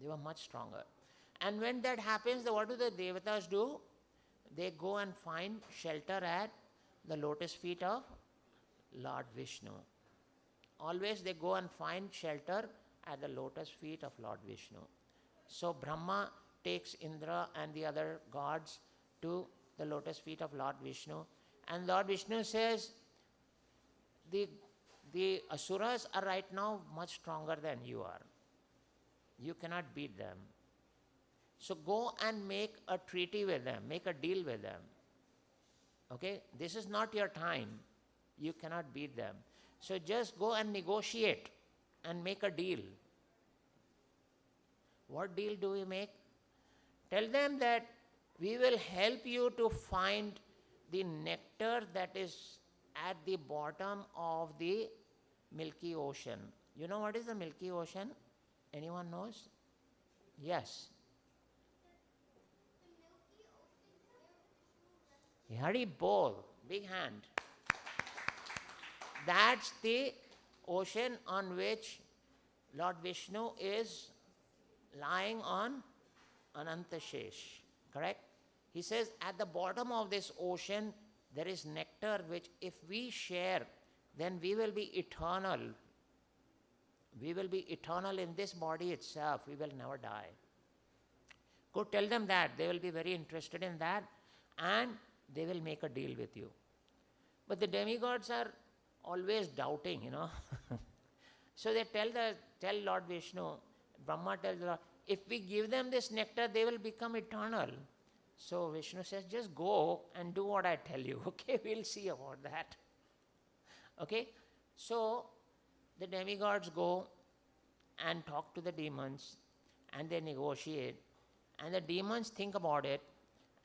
They were much stronger. And when that happens, what do the devatas do? They go and find shelter at the lotus feet of Lord Vishnu. Always they go and find shelter at the lotus feet of Lord Vishnu. So Brahma takes Indra and the other gods to the lotus feet of Lord Vishnu, and Lord Vishnu says, the asuras are right now much stronger than you are. You cannot beat them. So go and make a treaty with them, make a deal with them. Okay? This is not your time. You cannot beat them. So just go and negotiate and make a deal. What deal do we make? Tell them that we will help you to find the nectar that is at the bottom of the Milky Ocean. You know what is the Milky Ocean? Anyone knows? Yes. Hari Bol, big hand. That's the ocean on which Lord Vishnu is lying on Ananta Shesh, correct? He says at the bottom of this ocean there is nectar which if we share, then we will be eternal. We will be eternal in this body itself. We will never die. Go tell them that. They will be very interested in that and they will make a deal with you. But the demigods are always doubting, So they tell Lord Vishnu, Brahma tells Lord, if we give them this nectar, they will become eternal. So Vishnu says, just go and do what I tell you. Okay, we'll see about that. Okay, so the demigods go and talk to the demons and they negotiate. And the demons think about it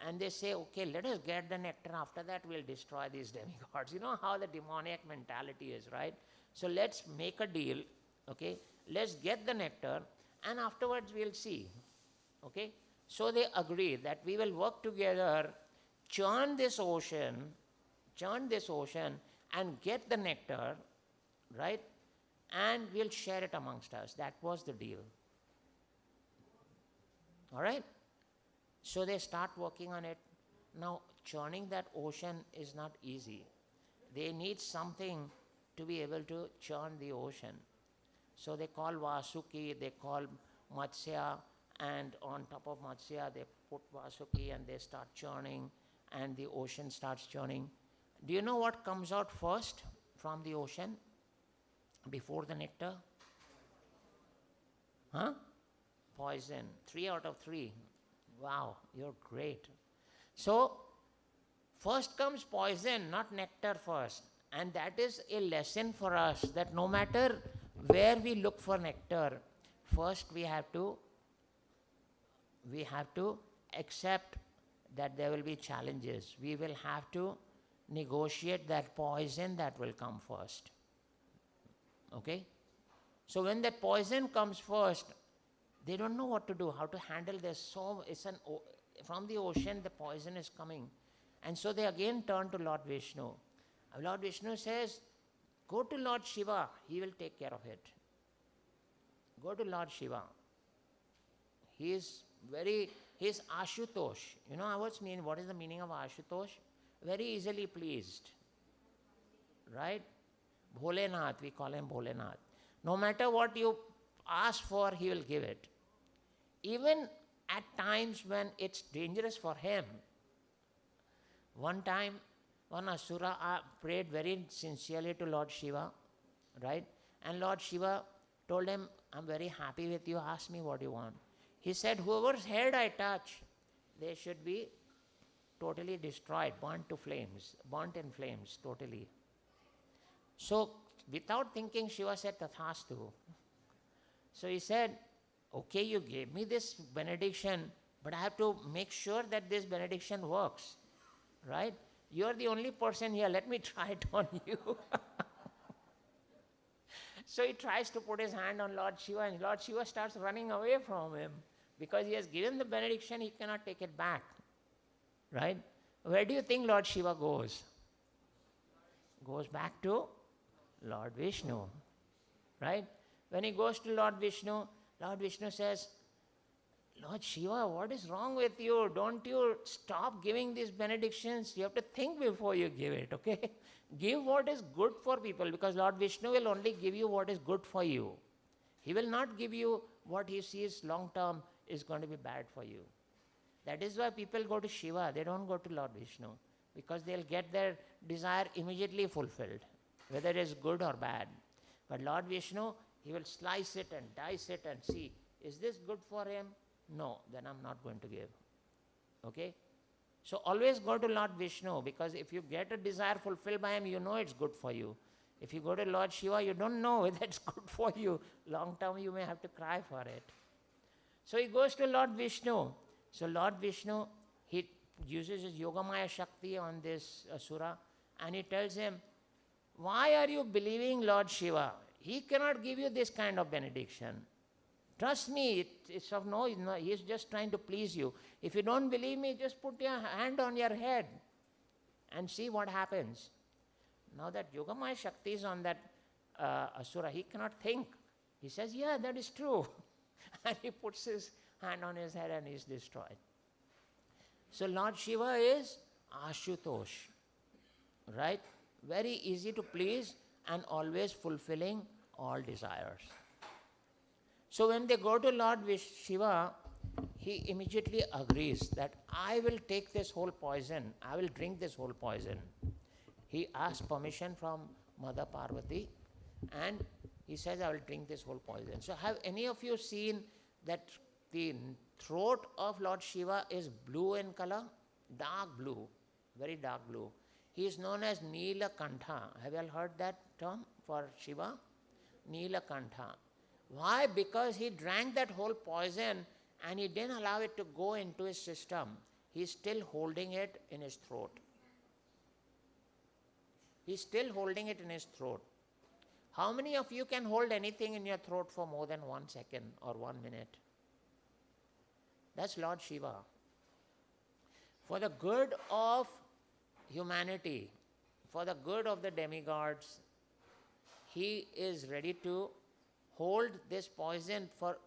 and they say, okay, let us get the nectar. After that, we'll destroy these demigods. You know how the demoniac mentality is, right? So let's make a deal, okay? Let's get the nectar and afterwards we'll see, okay? So they agree that we will work together, churn this ocean and get the nectar, right? And we'll share it amongst us. That was the deal. All right? So they start working on it. Now, churning that ocean is not easy. They need something to be able to churn the ocean. So they call Vasuki, they call Matsya, and on top of Matsya they put Vasuki and they start churning and the ocean starts churning. Do you know what comes out first from the ocean before the nectar? Huh? Poison. 3 out of 3. Wow, you're great. So, first comes poison, not nectar first. And that is a lesson for us that no matter where we look for nectar, first we have to accept that there will be challenges. We will have to negotiate that poison that will come first. Okay? So when that poison comes first, they don't know what to do, how to handle this. So from the ocean, the poison is coming. And so they again turn to Lord Vishnu. Lord Vishnu says, go to Lord Shiva, he will take care of it. Go to Lord Shiva. He is Ashutosh. You know what is the meaning of Ashutosh? Very easily pleased. Right? Bholenath, we call him Bholenath. No matter what you ask for, he will give it. Even at times when it's dangerous for him. One time, one Asura prayed very sincerely to Lord Shiva, right? And Lord Shiva told him, I'm very happy with you, ask me what you want. He said, whoever's head I touch, they should be totally destroyed, burnt in flames, totally. So, without thinking, Shiva said, Tathastu. So he said, okay, you gave me this benediction, but I have to make sure that this benediction works, right? You're the only person here, let me try it on you. So he tries to put his hand on Lord Shiva, and Lord Shiva starts running away from him because he has given the benediction, he cannot take it back, right? Where do you think Lord Shiva goes? Goes back to Lord Vishnu, right? When he goes to Lord Vishnu says, Lord Shiva, what is wrong with you? Don't you stop giving these benedictions. You have to think before you give it, okay? Give what is good for people, because Lord Vishnu will only give you what is good for you. He will not give you what he sees long term is going to be bad for you. That is why people go to Shiva, they don't go to Lord Vishnu, because they'll get their desire immediately fulfilled, whether it is good or bad. But Lord Vishnu, he will slice it and dice it and see, is this good for him? No, then I'm not going to give. Okay? So always go to Lord Vishnu, because if you get a desire fulfilled by him, you know it's good for you. If you go to Lord Shiva, you don't know whether it's good for you. Long term, you may have to cry for it. So he goes to Lord Vishnu. So Lord Vishnu, he uses his Yogamaya Shakti on this Asura, and he tells him, why are you believing Lord Shiva? He cannot give you this kind of benediction. Trust me, it's of no, he is just trying to please you. If you don't believe me, just put your hand on your head and see what happens. Now that Yogamaya Shakti is on that Asura, he cannot think. He says, yeah, that is true. And he puts his hand on his head and he is destroyed. So Lord Shiva is Ashutosh, right? Very easy to please and always fulfilling all desires. So when they go to Lord Shiva, he immediately agrees that I will take this whole poison, I will drink this whole poison. He asks permission from Mother Parvati and he says, I will drink this whole poison. So have any of you seen that the throat of Lord Shiva is blue in color? Dark blue, very dark blue. He is known as Nilakantha. Have you all heard that term for Shiva? Nilakantha. Why? Because he drank that whole poison and he didn't allow it to go into his system. He is still holding it in his throat. He is still holding it in his throat. How many of you can hold anything in your throat for more than 1 second or 1 minute? That's Lord Shiva. For the good of humanity, for the good of the demigods, he is ready to hold this poison for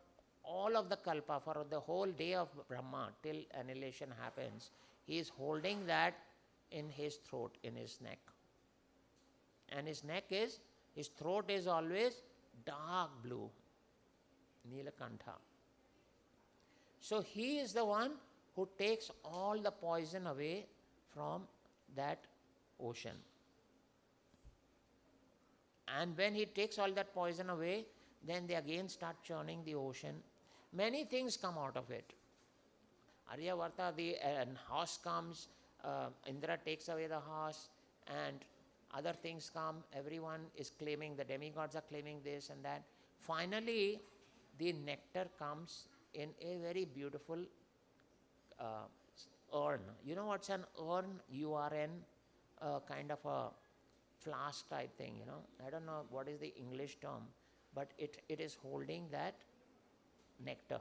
all of the kalpa, for the whole day of Brahma, till annihilation happens. He is holding that in his throat, in his neck. And his throat is always dark blue, Nilakantha. So he is the one who takes all the poison away from that ocean. And when he takes all that poison away, then they again start churning the ocean. Many things come out of it. Aryavarta, the horse comes, Indra takes away the horse, and other things come. Everyone is claiming, the demigods are claiming this and that. Finally, the nectar comes in a very beautiful urn. You know what's an urn? URN, kind of a flask type thing, you know. I don't know what is the English term, but it is holding that nectar.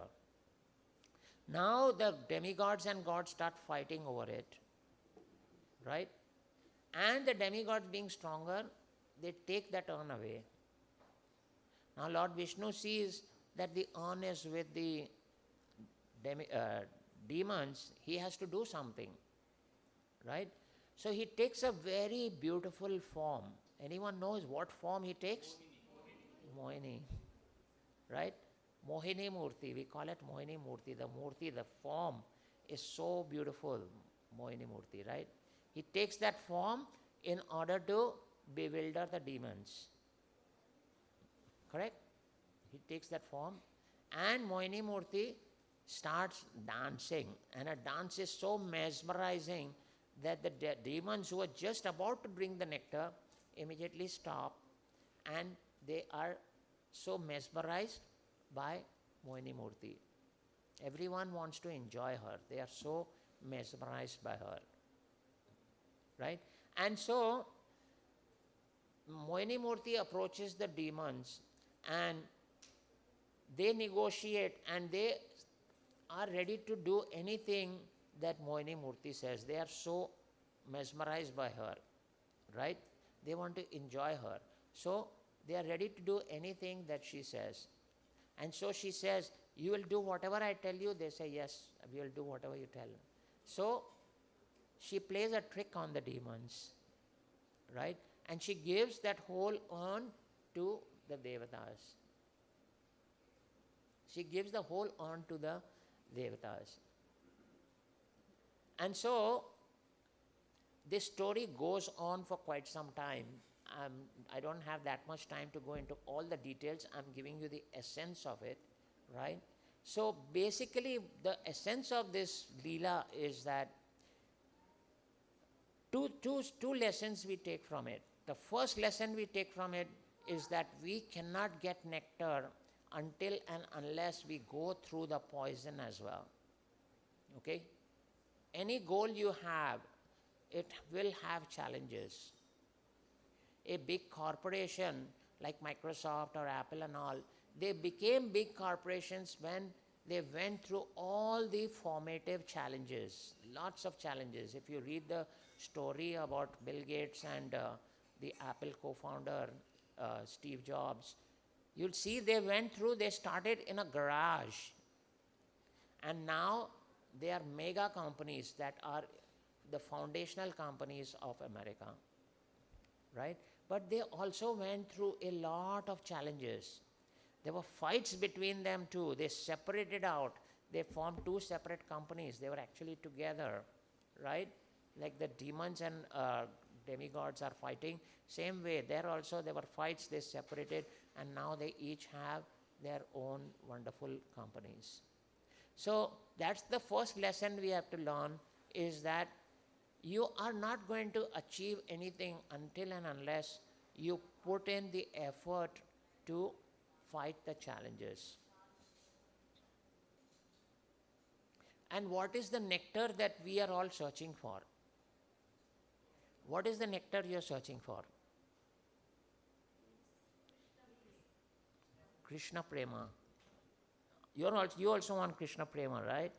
Now the demigods and gods start fighting over it, right? And the demigods being stronger, they take that urn away. Now Lord Vishnu sees that the urn is with the demons, he has to do something, right? So he takes a very beautiful form. Anyone knows what form he takes? Mohini, right? Mohini Murti, we call it Mohini Murti. The Murti, the form is so beautiful, Mohini Murti, right? He takes that form in order to bewilder the demons. Correct? He takes that form and Mohini Murti starts dancing, and a dance is so mesmerizing that the demons who are just about to drink the nectar immediately stop, and they are so mesmerized by Mohini Murti. Everyone wants to enjoy her. They are so mesmerized by her. Right? And so, Mohini Murti approaches the demons and they negotiate and they are ready to do anything that Mohini Murti says. They are so mesmerized by her. Right? They want to enjoy her. So, they are ready to do anything that she says. And so she says, you will do whatever I tell you. They say, yes, we will do whatever you tell. So, she plays a trick on the demons, right? And she gives that whole urn to the Devatas. She gives the whole urn to the Devatas. And so, this story goes on for quite some time. I don't have that much time to go into all the details. I'm giving you the essence of it, right? So basically, the essence of this Leela is that two lessons we take from it. The first lesson we take from it is that we cannot get nectar until and unless we go through the poison as well. Okay? Any goal you have, it will have challenges. A big corporation like Microsoft or Apple and all, they became big corporations when they went through all the formative challenges, lots of challenges. If you read the story about Bill Gates and the Apple co-founder Steve Jobs, you'll see they started in a garage, and now they are mega companies that are the foundational companies of America, right? But they also went through a lot of challenges. There were fights between them too. They separated out. They formed two separate companies. They were actually together, right? Like the demons and demigods are fighting. Same way, there were fights. They separated, and now they each have their own wonderful companies. So that's the first lesson we have to learn, is that you are not going to achieve anything until and unless you put in the effort to fight the challenges. And what is the nectar that we are all searching for? What is the nectar you are searching for? Krishna Prema. You also want Krishna Prema, right?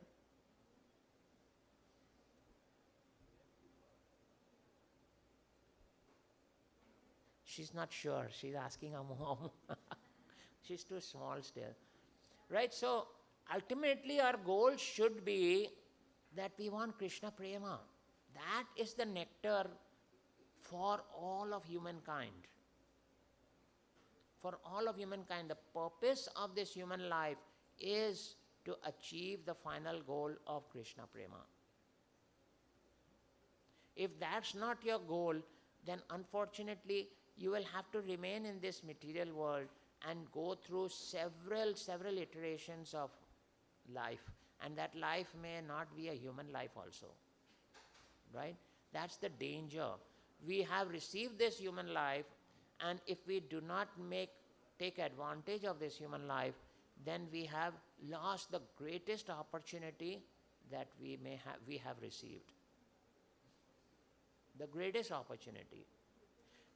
She's not sure. She's asking her mom. She's too small still. Right? So, ultimately our goal should be that we want Krishna Prema. That is the nectar for all of humankind. For all of humankind, the purpose of this human life is to achieve the final goal of Krishna Prema. If that's not your goal, then unfortunately you will have to remain in this material world and go through several iterations of life, and that life may not be a human life also, right? That's the danger. We have received this human life, and if we do not take advantage of this human life, then we have lost the greatest opportunity that we have received. The greatest opportunity.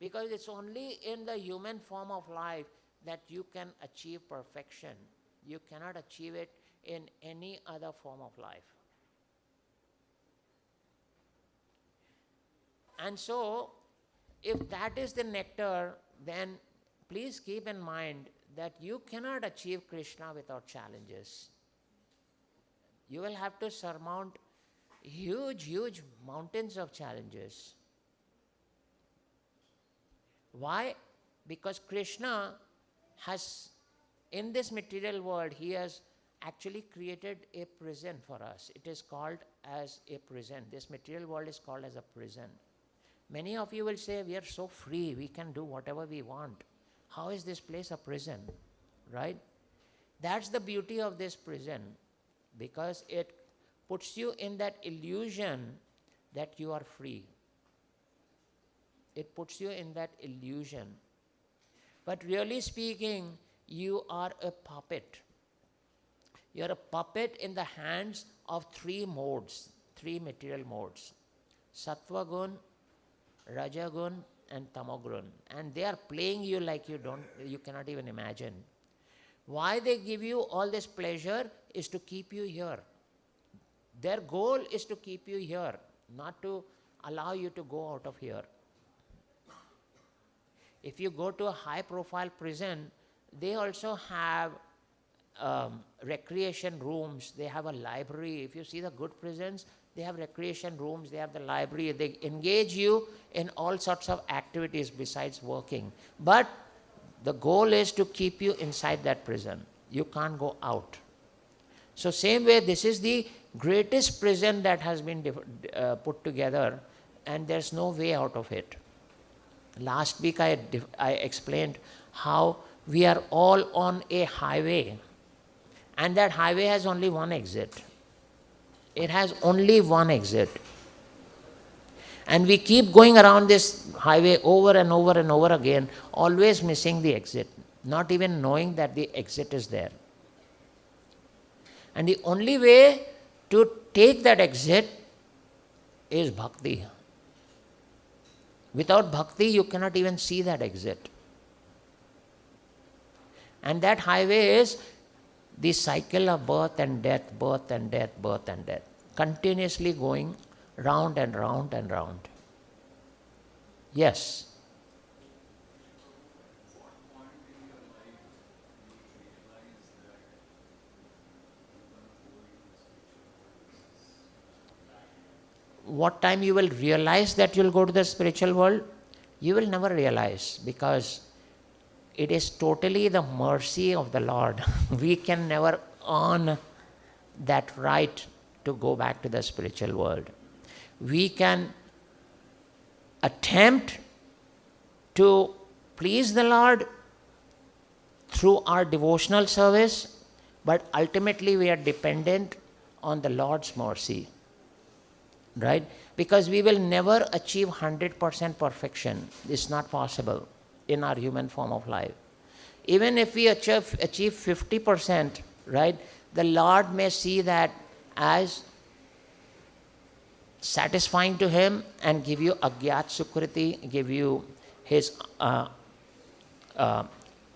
Because it's only in the human form of life that you can achieve perfection. You cannot achieve it in any other form of life. And so, if that is the nectar, then please keep in mind that you cannot achieve Krishna without challenges. You will have to surmount huge mountains of challenges. Why? Because Krishna has, in this material world, he has actually created a prison for us. It is called as a prison. This material world is called as a prison. Many of you will say, we are so free, we can do whatever we want. How is this place a prison? Right? That's the beauty of this prison, because it puts you in that illusion that you are free. It puts you in that illusion. But really speaking, You are a puppet. You are a puppet in the hands of three modes, three material modes. Sattva gun, Rajagun and Tamagun. And they are playing you like you cannot even imagine. Why they give you all this pleasure is to keep you here. Their goal is to keep you here, not to allow you to go out of here. If you go to a high profile prison, they also have recreation rooms, they have a library. If you see the good prisons, they have recreation rooms, they have the library, they engage you in all sorts of activities besides working. But the goal is to keep you inside that prison. You can't go out. So same way, this is the greatest prison that has been put together, and there's no way out of it. Last week I explained how we are all on a highway, and that highway has only one exit. It has only one exit. And we keep going around this highway over and over and over again, always missing the exit, not even knowing that the exit is there. And the only way to take that exit is bhakti. Without bhakti, you cannot even see that exit. And that highway is the cycle of birth and death, birth and death, birth and death, continuously going round and round and round. Yes. What time you will realize that you will go to the spiritual world? You will never realize, because it is totally the mercy of the Lord. We can never earn that right to go back to the spiritual world. We can attempt to please the Lord through our devotional service, but ultimately we are dependent on the Lord's mercy. Right? Because we will never achieve 100% perfection. It's not possible in our human form of life. Even if we achieve 50%, right, the Lord may see that as satisfying to Him and give you agyat sukriti, give you His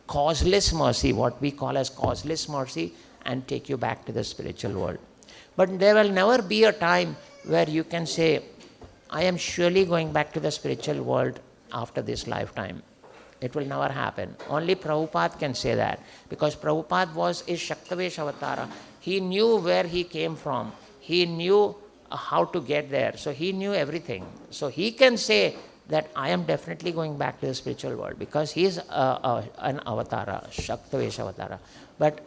causeless mercy, what we call as causeless mercy, and take you back to the spiritual world. But there will never be a time where you can say, I am surely going back to the spiritual world after this lifetime. It will never happen. Only Prabhupada can say that, because Prabhupada was a Shaktavesh Avatara. He knew where he came from. He knew how to get there. So he knew everything. So he can say that I am definitely going back to the spiritual world, because he is an Avatara, Shaktavesh Avatara. But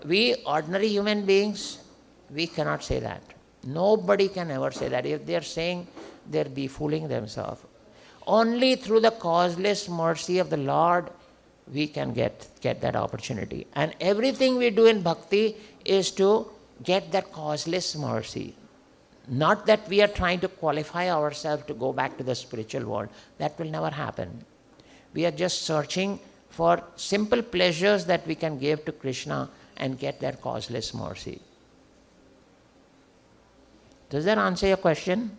we ordinary human beings, we cannot say that. Nobody can ever say that. If they are saying, they are befooling themselves. Only through the causeless mercy of the Lord we can get that opportunity. And everything we do in bhakti is to get that causeless mercy. Not that we are trying to qualify ourselves to go back to the spiritual world. That will never happen. We are just searching for simple pleasures that we can give to Krishna and get that causeless mercy. Does that answer your question?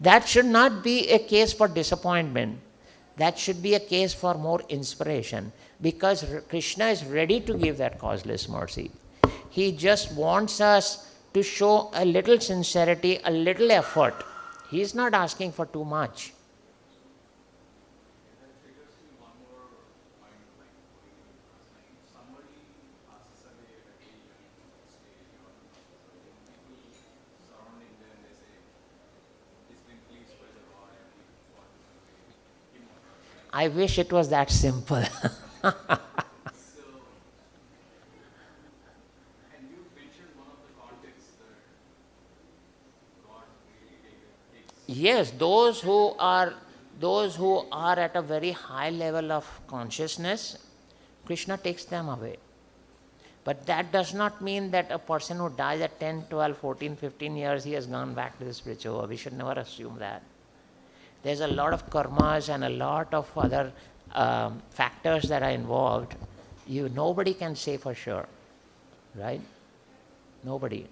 That should not be a case for disappointment. That should be a case for more inspiration, because Krishna is ready to give that causeless mercy. He just wants us to show a little sincerity, a little effort. He is not asking for too much. I wish it was that simple. Yes, those who are at a very high level of consciousness, Krishna takes them away. But that does not mean that a person who dies at 10, 12, 14, 15 years, he has gone back to the spiritual world. We should never assume that. There's a lot of karmas and a lot of other factors that are involved, nobody can say for sure, right? Nobody.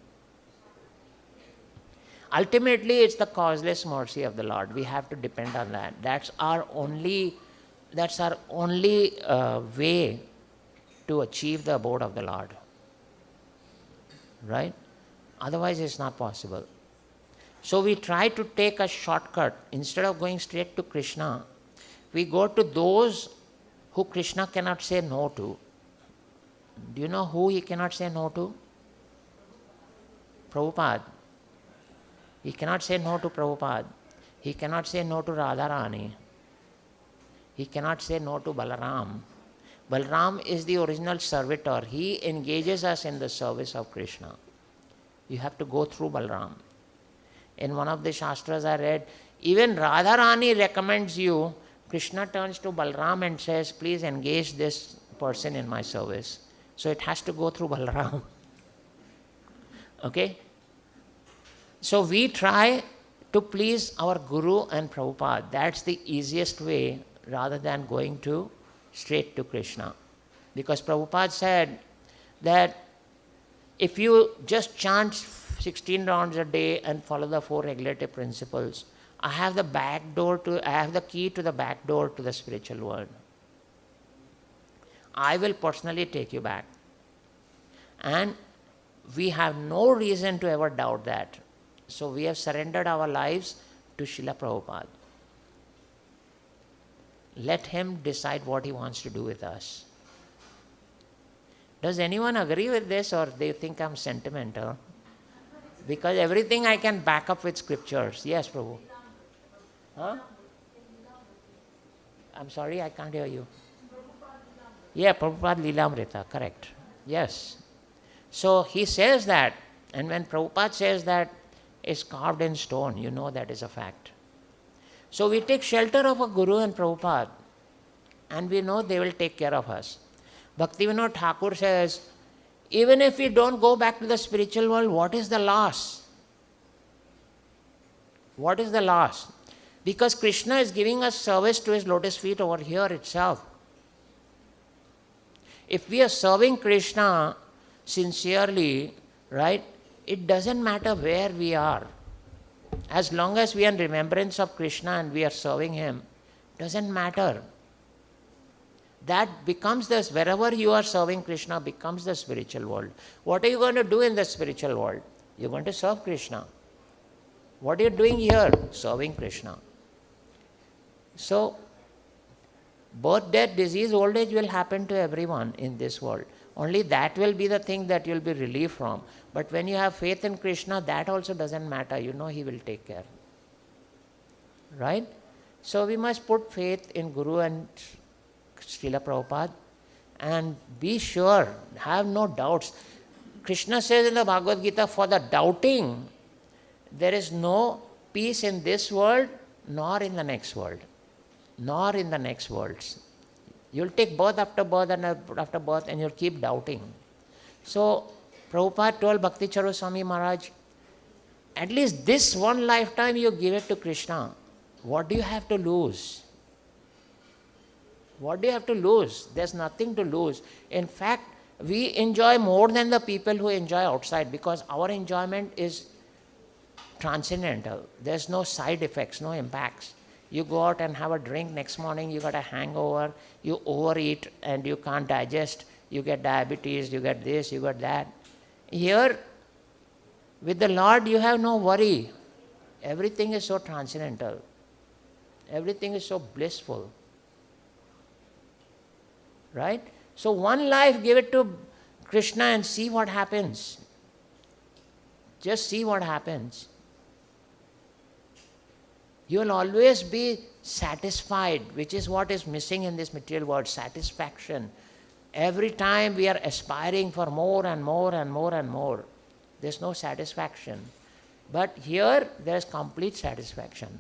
Ultimately, it's the causeless mercy of the Lord. We have to depend on that. That's our only way to achieve the abode of the Lord, right? Otherwise, it's not possible. So we try to take a shortcut. Instead of going straight to Krishna, we go to those who Krishna cannot say no to. Do you know who he cannot say no to? Prabhupada. He cannot say no to Prabhupada. He cannot say no to Radharani. He cannot say no to Balaram. Balaram is the original servitor. He engages us in the service of Krishna. You have to go through Balaram. In one of the Shastras I read, even Radharani recommends you. Krishna turns to Balaram and says, please engage this person in my service. So it has to go through Balaram. Okay? So we try to please our Guru and Prabhupada. That's the easiest way rather than going straight to Krishna. Because Prabhupada said that if you just chant 16 rounds a day and follow the 4 regulative principles, I have the key to the back door to the spiritual world. I will personally take you back. And we have no reason to ever doubt that. So we have surrendered our lives to Srila Prabhupada. Let him decide what he wants to do with us. Does anyone agree with this, or they think I'm sentimental? Because everything I can back up with scriptures. Yes, Prabhu. Huh? I'm sorry, I can't hear you. Yeah, Prabhupada Lilamrita, correct. Yes. So he says that, and when Prabhupada says that it's carved in stone, you know that is a fact. So we take shelter of a Guru and Prabhupada, and we know they will take care of us. Bhaktivinoda Thakur says, even if we don't go back to the spiritual world, what is the loss? What is the loss? Because Krishna is giving us service to his lotus feet over here itself. If we are serving Krishna sincerely, right, it doesn't matter where we are. As long as we are in remembrance of Krishna and we are serving him, doesn't matter. That becomes wherever you are serving Krishna becomes the spiritual world. What are you going to do in the spiritual world? You're going to serve Krishna. What are you doing here? Serving Krishna. So, birth, death, disease, old age will happen to everyone in this world. Only that will be the thing that you'll be relieved from. But when you have faith in Krishna, that also doesn't matter. You know he will take care. Right? So we must put faith in Guru and Srila Prabhupada and be sure, have no doubts. Krishna says in the Bhagavad Gita, for the doubting, there is no peace in this world nor in the next world. Nor in the next worlds. You'll take birth after birth and after birth and you'll keep doubting. So Prabhupada told Bhakti Charu Swami Maharaj, at least this one lifetime you give it to Krishna. What do you have to lose? What do you have to lose? There's nothing to lose. In fact, we enjoy more than the people who enjoy outside because our enjoyment is transcendental. There's no side effects, no impacts. You go out and have a drink, next morning you got a hangover, you overeat and you can't digest, you get diabetes, you get this, you got that. Here, with the Lord, you have no worry. Everything is so transcendental. Everything is so blissful. Right? So one life, give it to Krishna and see what happens. Just see what happens. You will always be satisfied, which is what is missing in this material world, satisfaction. Every time we are aspiring for more and more and more and more. There's no satisfaction. But here, there's complete satisfaction.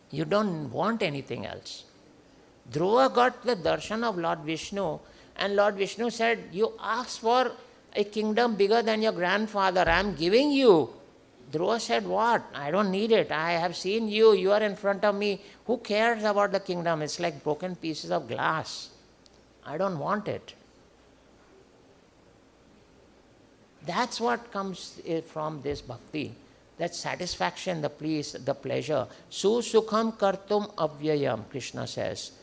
You don't want anything else. Dhruva got the darshan of Lord Vishnu, and Lord Vishnu said, you asked for a kingdom bigger than your grandfather. I am giving you. Dhruva said, what? I don't need it. I have seen you. You are in front of me. Who cares about the kingdom? It's like broken pieces of glass. I don't want it. That's what comes from this bhakti. That satisfaction, the pleasure. Su sukham kartum avyayam, Krishna says.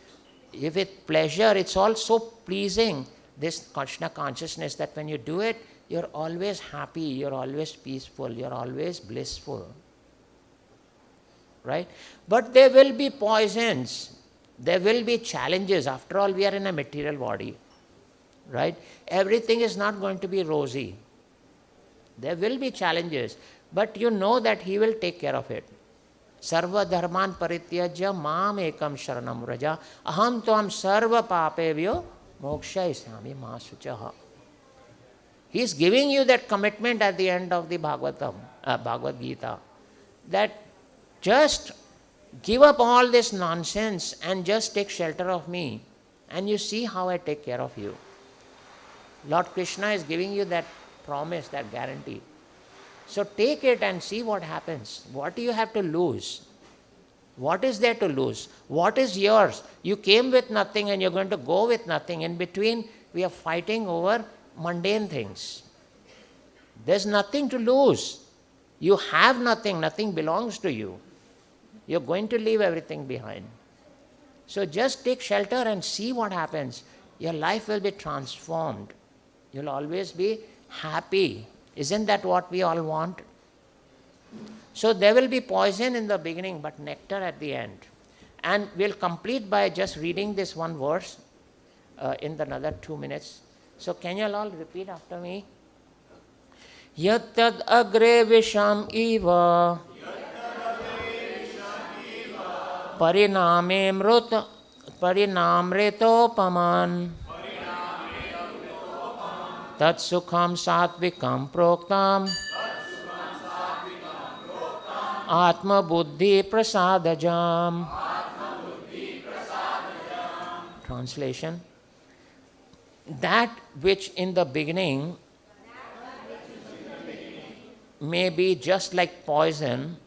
If it's pleasure, it's also pleasing. This Krishna consciousness that when you do it, you're always happy, you're always peaceful, you're always blissful. Right? But there will be poisons, there will be challenges. After all, we are in a material body. Right? Everything is not going to be rosy. There will be challenges, but you know that He will take care of it. Sarva dharman parityajya mam ekam sharanam vraja aham tvam sarva papevyo mokshayisami ma suchaha. He is giving you that commitment at the end of the Bhagavad Gita, that just give up all this nonsense and just take shelter of me, and you see how I take care of you. Lord Krishna is giving you that promise, that guarantee. So take it and see what happens. What do you have to lose? What is there to lose? What is yours? You came with nothing and you're going to go with nothing. In between, we are fighting over mundane things. There's nothing to lose. You have nothing. Nothing belongs to you. You're going to leave everything behind. So just take shelter and see what happens. Your life will be transformed. You'll always be happy. Isn't that what we all want? So there will be poison in the beginning, but nectar at the end. And we'll complete by just reading this one verse in another 2 minutes. So can you all repeat after me? Yattad agre visham eva pariname mrut parinamretopaman tat sukham satvikam proktam atma buddhi prasadajam. Translation: that which in the beginning may be just like poison,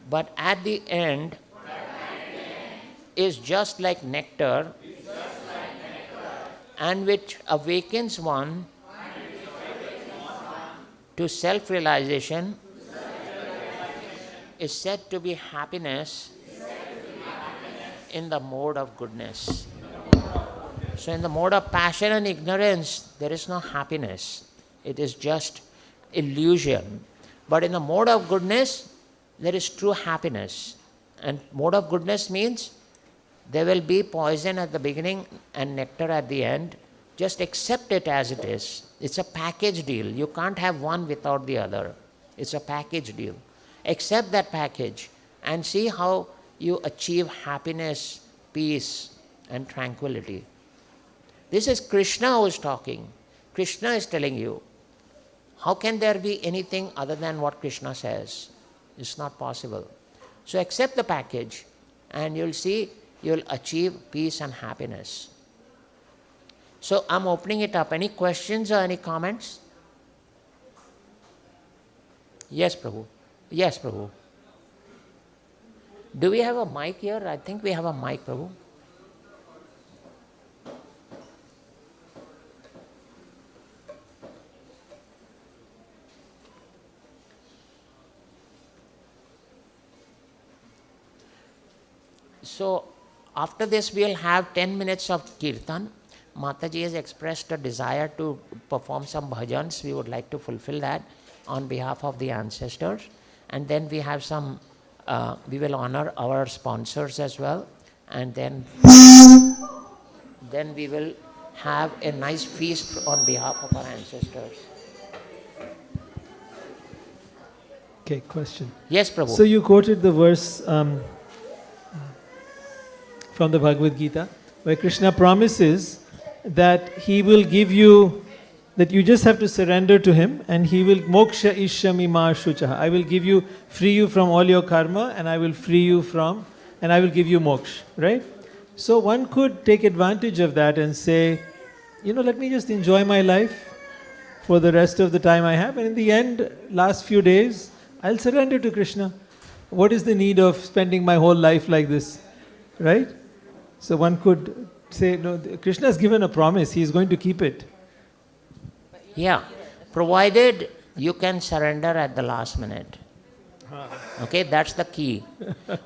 but at the end is just like nectar, and which awakens one to self-realization, is said to be happiness in the mode of goodness. So in the mode of passion and ignorance, there is no happiness. It is just illusion. But in the mode of goodness, there is true happiness. And mode of goodness means there will be poison at the beginning and nectar at the end. Just accept it as it is. It's a package deal. You can't have one without the other. It's a package deal. Accept that package and see how you achieve happiness, peace, and tranquility. This is Krishna who is talking. Krishna is telling you. How can there be anything other than what Krishna says? It's not possible. So accept the package and you'll see you'll achieve peace and happiness. So I'm opening it up. Any questions or any comments? Yes, Prabhu. Yes, Prabhu. Do we have a mic here? I think we have a mic, Prabhu. So after this we'll have 10 minutes of kirtan. Mataji has expressed a desire to perform some bhajans. We would like to fulfill that on behalf of the ancestors. And then we have some, we will honor our sponsors as well. And then we will have a nice feast on behalf of our ancestors. Okay, question. Yes, Prabhu. So you quoted the verse from the Bhagavad Gita, where Krishna promises that He will give you, that you just have to surrender to Him, and He will moksha ishami ma shuchaha. I will give you, free you from all your karma, and I will free you from, and I will give you moksha, right? So one could take advantage of that and say, let me just enjoy my life for the rest of the time I have. And in the end, last few days, I'll surrender to Krishna. What is the need of spending my whole life like this? Right? So one could say, no, Krishna has given a promise, he is going to keep it. Yeah, provided you can surrender at the last minute. Okay, that's the key.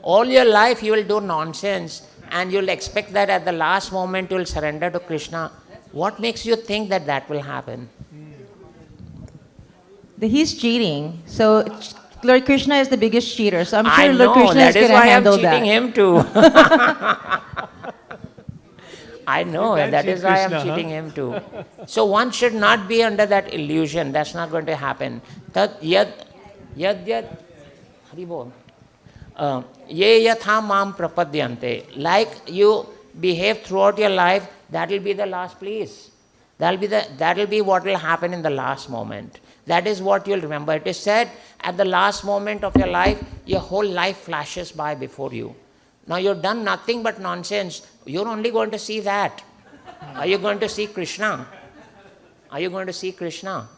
All your life you will do nonsense and you'll expect that at the last moment you'll surrender to Krishna. What makes you think that that will happen? He's cheating. So Lord Krishna is the biggest cheater. So I'm I sure know, Lord Krishna that is is going to why I'm handle cheating that. him too. I know, You can't that cheat is why I'm Krishna, cheating him too. So one should not be under that illusion. That's not going to happen. Tat yad Hari bol. Ye yatha mam prapadyante. Like you behave throughout your life, that will be the last place. That will be what will happen in the last moment. That is what you'll remember. It is said at the last moment of your life, your whole life flashes by before you. Now you've done nothing but nonsense. You're only going to see that. Are you going to see Krishna? Are you going to see Krishna?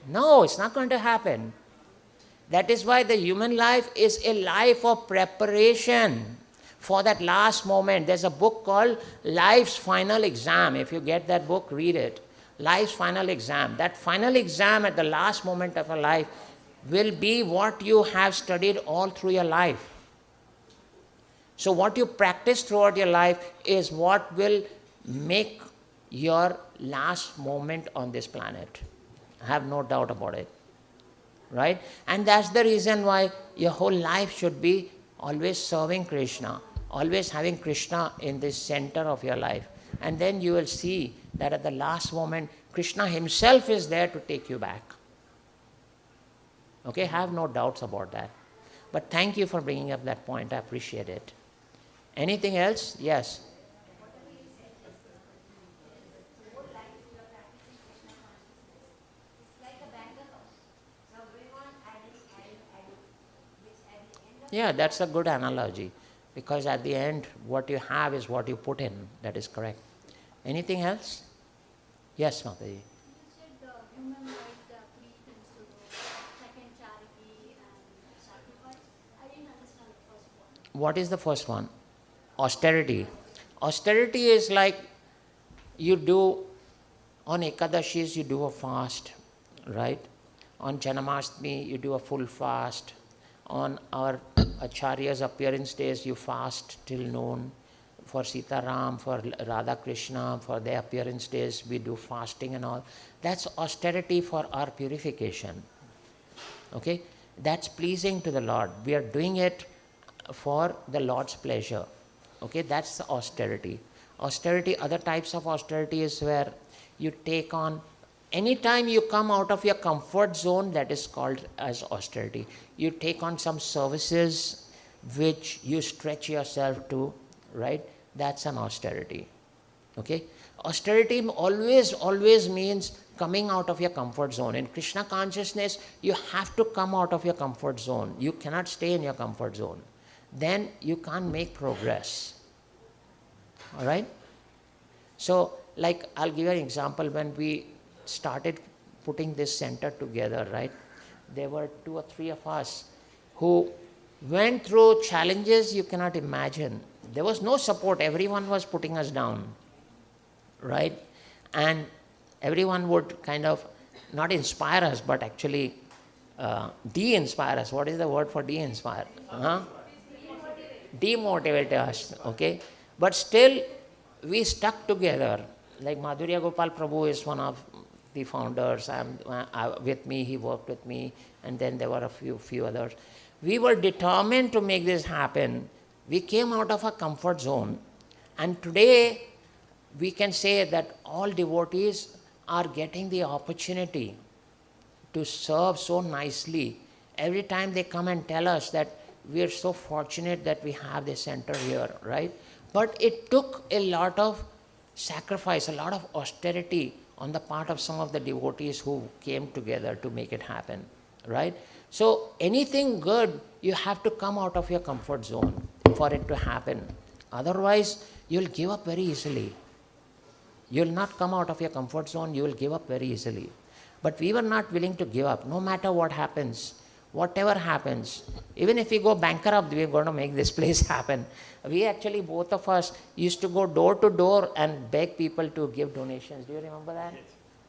No, it's not going to happen. That is why the human life is a life of preparation for that last moment. There's a book called Life's Final Exam. If you get that book, read it. Life's Final Exam. That final exam at the last moment of your life will be what you have studied all through your life. So what you practice throughout your life is what will make your last moment on this planet. I have no doubt about it. Right? And that's the reason why your whole life should be always serving Krishna, always having Krishna in the center of your life. And then you will see that at the last moment, Krishna himself is there to take you back. Okay, have no doubts about that. But thank you for bringing up that point. I appreciate it. Anything else? Yes. Yeah, that's a good analogy. Because at the end, what you have is what you put in. That is correct. Anything else? Yes, Mataji. You said human life, there are three things to do. Second, charity and sacrifice. I didn't understand the first one. What is the first one? Austerity. Austerity is like you do, on Ekadashis you do a fast, right? On Janamastami you do a full fast. On our Acharya's appearance days you fast till noon. For Sita Ram, for Radha Krishna, for their appearance days we do fasting and all. That's austerity for our purification. Okay? That's pleasing to the Lord. We are doing it for the Lord's pleasure. Okay? That's the austerity. Austerity, other types of austerity is where you take on, anytime you come out of your comfort zone, that is called as austerity. You take on some services which you stretch yourself to, right? That's an austerity. Okay? Austerity always means coming out of your comfort zone. In Krishna consciousness, you have to come out of your comfort zone. You cannot stay in your comfort zone. Then you can't make progress. All right? So, like, I'll give you an example. When we started putting this center together, right? There were 2 or 3 of us who went through challenges you cannot imagine. There was no support. Everyone was putting us down, right? And everyone would kind of not inspire us, but actually de-inspire us. What is the word for de-inspire? Huh? Demotivate us, okay? But still, we stuck together. Like Madhurya Gopal Prabhu is one of the founders. With me, he worked with me, and then there were a few others. We were determined to make this happen. We came out of our comfort zone. And today, we can say that all devotees are getting the opportunity to serve so nicely. Every time they come and tell us that we are so fortunate that we have this center here, right? But it took a lot of sacrifice, a lot of austerity on the part of some of the devotees who came together to make it happen, right? So anything good, you have to come out of your comfort zone for it to happen. Otherwise, you'll give up very easily. You'll not come out of your comfort zone, you will give up very easily. But we were not willing to give up, no matter what happens, whatever happens. Even if we go bankrupt, we're going to make this place happen. We actually, both of us, used to go door to door and beg people to give donations. Do you remember that? Yes.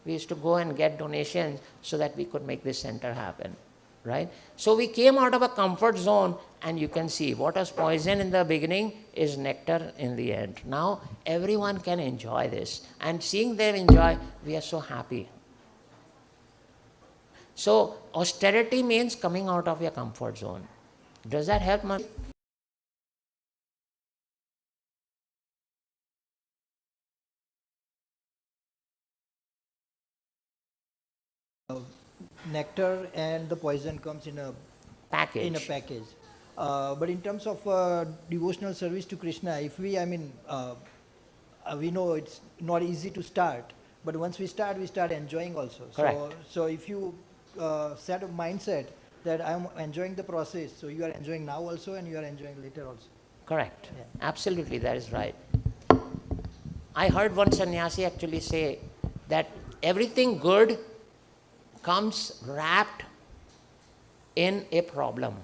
We used to go and get donations so that we could make this center happen, right? So we came out of a comfort zone, and you can see what was poison in the beginning is nectar in the end. Now everyone can enjoy this, and seeing them enjoy, we are so happy. So austerity means coming out of your comfort zone. Does that help much? Nectar and the poison comes in a Package. package. But in terms of devotional service to Krishna, if we, we know it's not easy to start, but once we start enjoying also. Correct. So if you set a mindset that I'm enjoying the process, so you are enjoying now also and you are enjoying later also. Correct. Yeah. Absolutely, that is right. I heard one sannyasi actually say that everything good comes wrapped in a problem.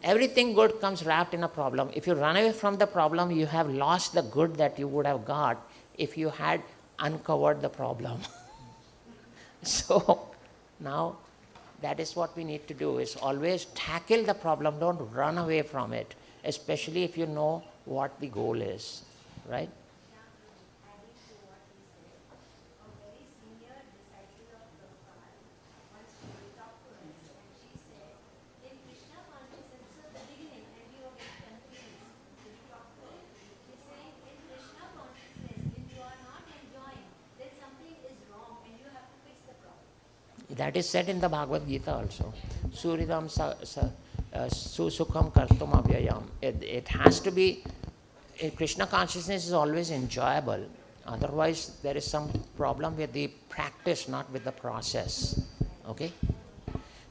Everything good comes wrapped in a problem. If you run away from the problem, you have lost the good that you would have got if you had uncovered the problem. So now that is what we need to do, is always tackle the problem, don't run away from it, especially if you know what the goal is, right? That is said in the Bhagavad Gita also. Suridam susukham kartum avyayam. It has to be, Krishna consciousness is always enjoyable. Otherwise, there is some problem with the practice, not with the process. Okay?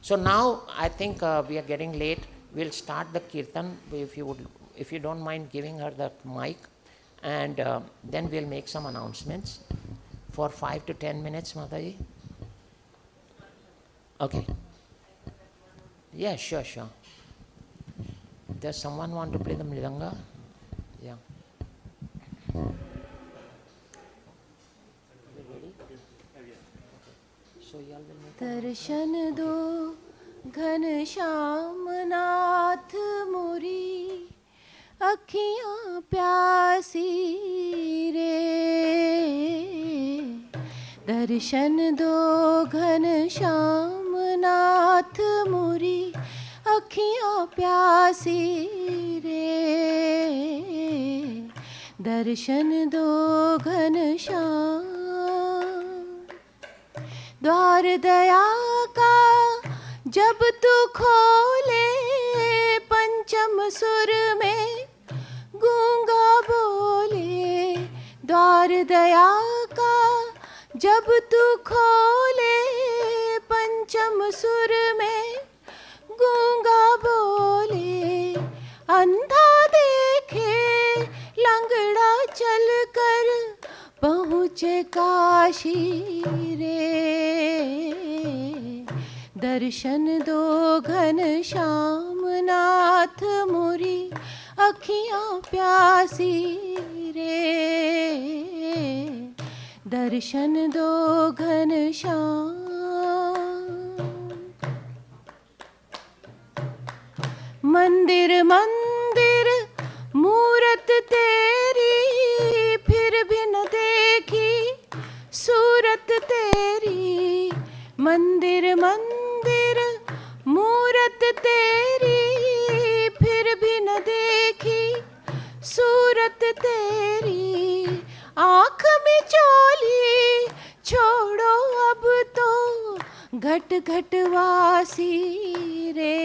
So now, I think we are getting late. We'll start the kirtan, if you don't mind giving her the mic. And then we'll make some announcements for 5 to 10 minutes, Mataji. Okay. Yeah, sure. Does someone want to play the mridanga? Yeah. So y'all will make दर्शन दो घनश्याम नाथ मोरी अखियाँ प्यासी रे दर्शन दो घनश्याम नाथ मोरी अखियाँ प्यासी रे दर्शन दो घनश्याम द्वार दया का जब तू खोले पंचम सुर में गूंगा बोले द्वार दया का जब तू खोले पंचम सुर में गूंगा बोले अंधा देखे लंगड़ा चल कर पहुँचे काशी रे दर्शन दो घनश्याम नाथ मोरी अखियाँ प्यासी रे दर्शन दो घनश्याम मंदिर मंदिर मूरत तेरी फिर भी न देखी सूरत तेरी मंदिर मंदिर मूरत तेरी फिर भी न देखी सूरत तेरी आँख में चोली छोड़ो अब तो घट घट वासी रे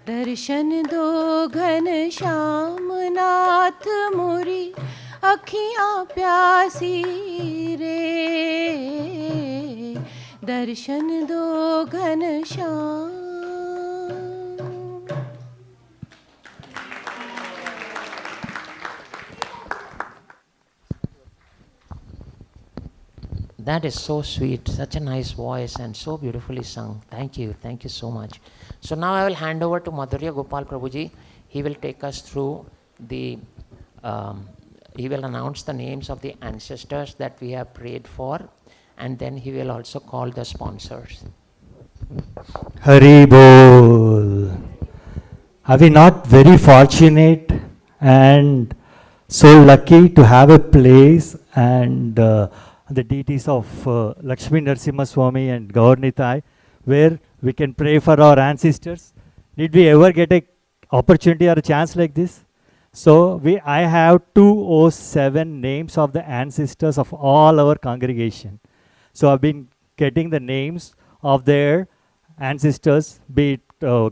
दर्शन दो घनश्याम नाथ मोरी अखियाँ प्यासी रे दर्शन दो Ghanshyam That is so sweet, such a nice voice and so beautifully sung. Thank you so much. So now I will hand over to Madhurya Gopal Prabhuji. He will take us through the, he will announce the names of the ancestors that we have prayed for, and then he will also call the sponsors. Hari Bol. Are we not very fortunate and so lucky to have a place and the deities of Lakshmi Narasimha Swami and Gaurnitai where we can pray for our ancestors? Did we ever get a opportunity or a chance like this? So I have 207 names of the ancestors of all our congregation. So I've been getting the names of their ancestors, be it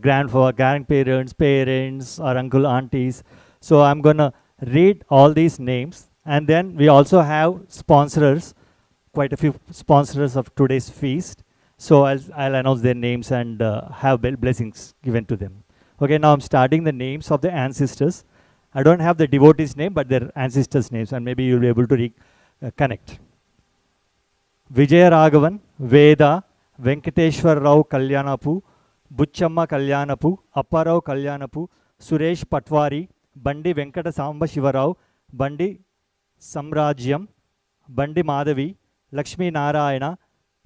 grandparents, parents, or uncle, aunties. So I'm gonna read all these names, and then we also have sponsors, quite a few sponsors of today's feast. So I'll announce their names and have blessings given to them. Okay, now I'm starting the names of the ancestors. I don't have the devotees' name, but their ancestors' names, and maybe you'll be able to connect. Vijaya Raghavan, Veda, Venkateshwar Rao Kalyanapu, Buchamma Kalyanapu, Apparao Kalyanapu, Suresh Patwari, Bandi Venkata Samba Shivarao, Bandi Samrajyam, Bandi Madhavi, Lakshmi Narayana,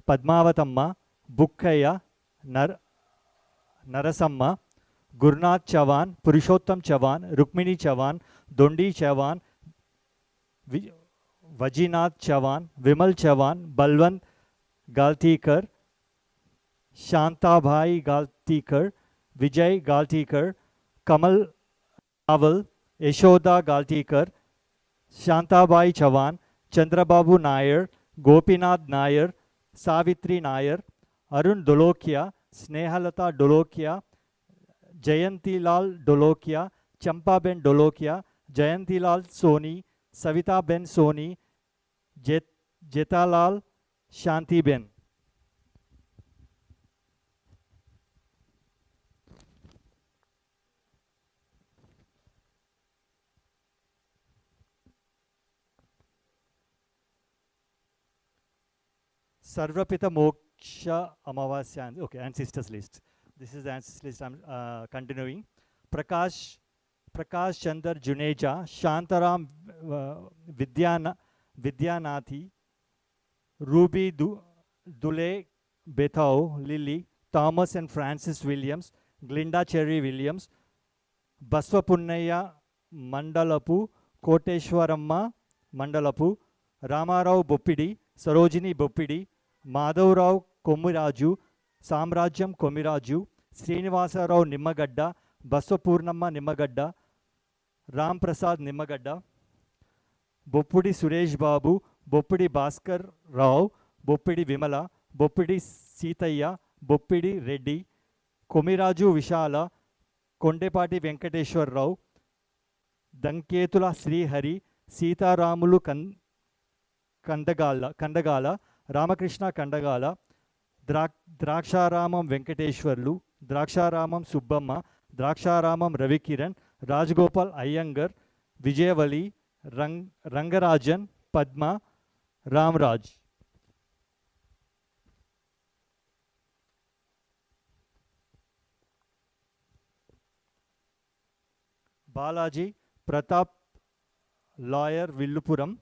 Padmavatamma, Bukkaya, Narasamma, Gurnath Chavan, Purushottam Chavan, Rukmini Chavan, Dondi Chavan, Vajinath Chavan, Vimal Chavan, Balwant Galtikar, Shantabhai Galtikar, Vijay Galtikar, Kamal Raval, Yashoda Galtikar, Shantabai Chavan, Chandrababu Nair, Gopinath Nair, Savitri Nair, Arun Dolokia, Snehalata Dolokia, Jayantilal Dolokia, Champaben Dolokia, Jayantilal Soni, Savita Ben Soni, Jetalal Shanti Ben. Sarvapita Moksha Amavasya. Okay, ancestors list. This is the ancestors list. I'm continuing. Prakash Chandar Juneja, Shantaram Vidyanathi, Ruby Dule Bethau Lily, Thomas and Francis Williams, Glinda Cherry Williams, Baswapunnaya Mandalapu, Koteshwaramma Mandalapu, Ramarao Boppidi, Sarojini Boppidi, Madhavrao Komiraju, Samrajyam Komiraju, Srinivasarao Nimmagadda, Baswapurnamma Nimmagadda, Ram Prasad Nimmagadda, Boppudi Suresh Babu, Boppidi Bhaskar Rao, Boppidi Vimala, Boppidi Sitaya, Boppidi Reddy, Komiraju Vishala, Kondepati Venkateshwar Rao, Danketula Sri Hari, Sita Ramulu Kandagala, Ramakrishna Kandagala, Draksharamam Venkateshwarlu, Draksharamam Subbamma, Draksharamam Ravikiran, Rajgopal Iyengar, Vijayavali, Rangarajan, Padma, Ramraj. Balaji, Pratap, Lawyer, Villupuram,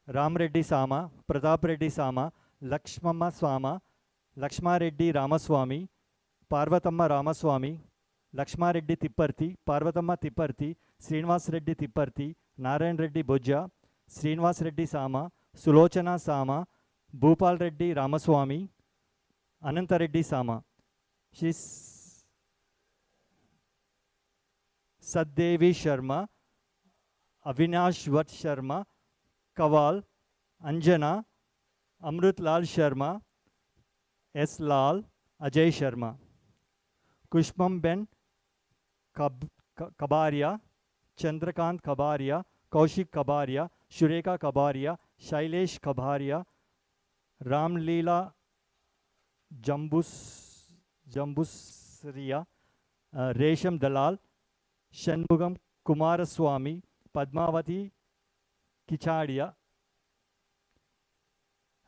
Ram Reddy Sama, Pratap Reddy Sama, Lakshmama Swama, Lakshma Reddy Ramaswamy, Parvatamma Ramaswamy, Lakshma Reddy Tipparthi, Parvatamma Tipparthi, Srinivas Reddy Tipparthi, Narayan Reddy Bojja, Srinivas Reddy Sama, Sulochana Sama, Bhupal Reddy Ramaswamy, Ananta Reddy Sama. She's Saddevi Sharma, Avinash Vat Sharma, Kaval, Anjana, Amrit Lal Sharma, S. Lal, Ajay Sharma. Kushmam Ben Kabaria, Chandrakant Kabaria, Kaushik Kabaria, Shureka Kabaria, Shailesh Kabaria, Ram Leela Jambusriya, Resham Dalal, Shanmugam Kumaraswamy, Padmavati Kichadia,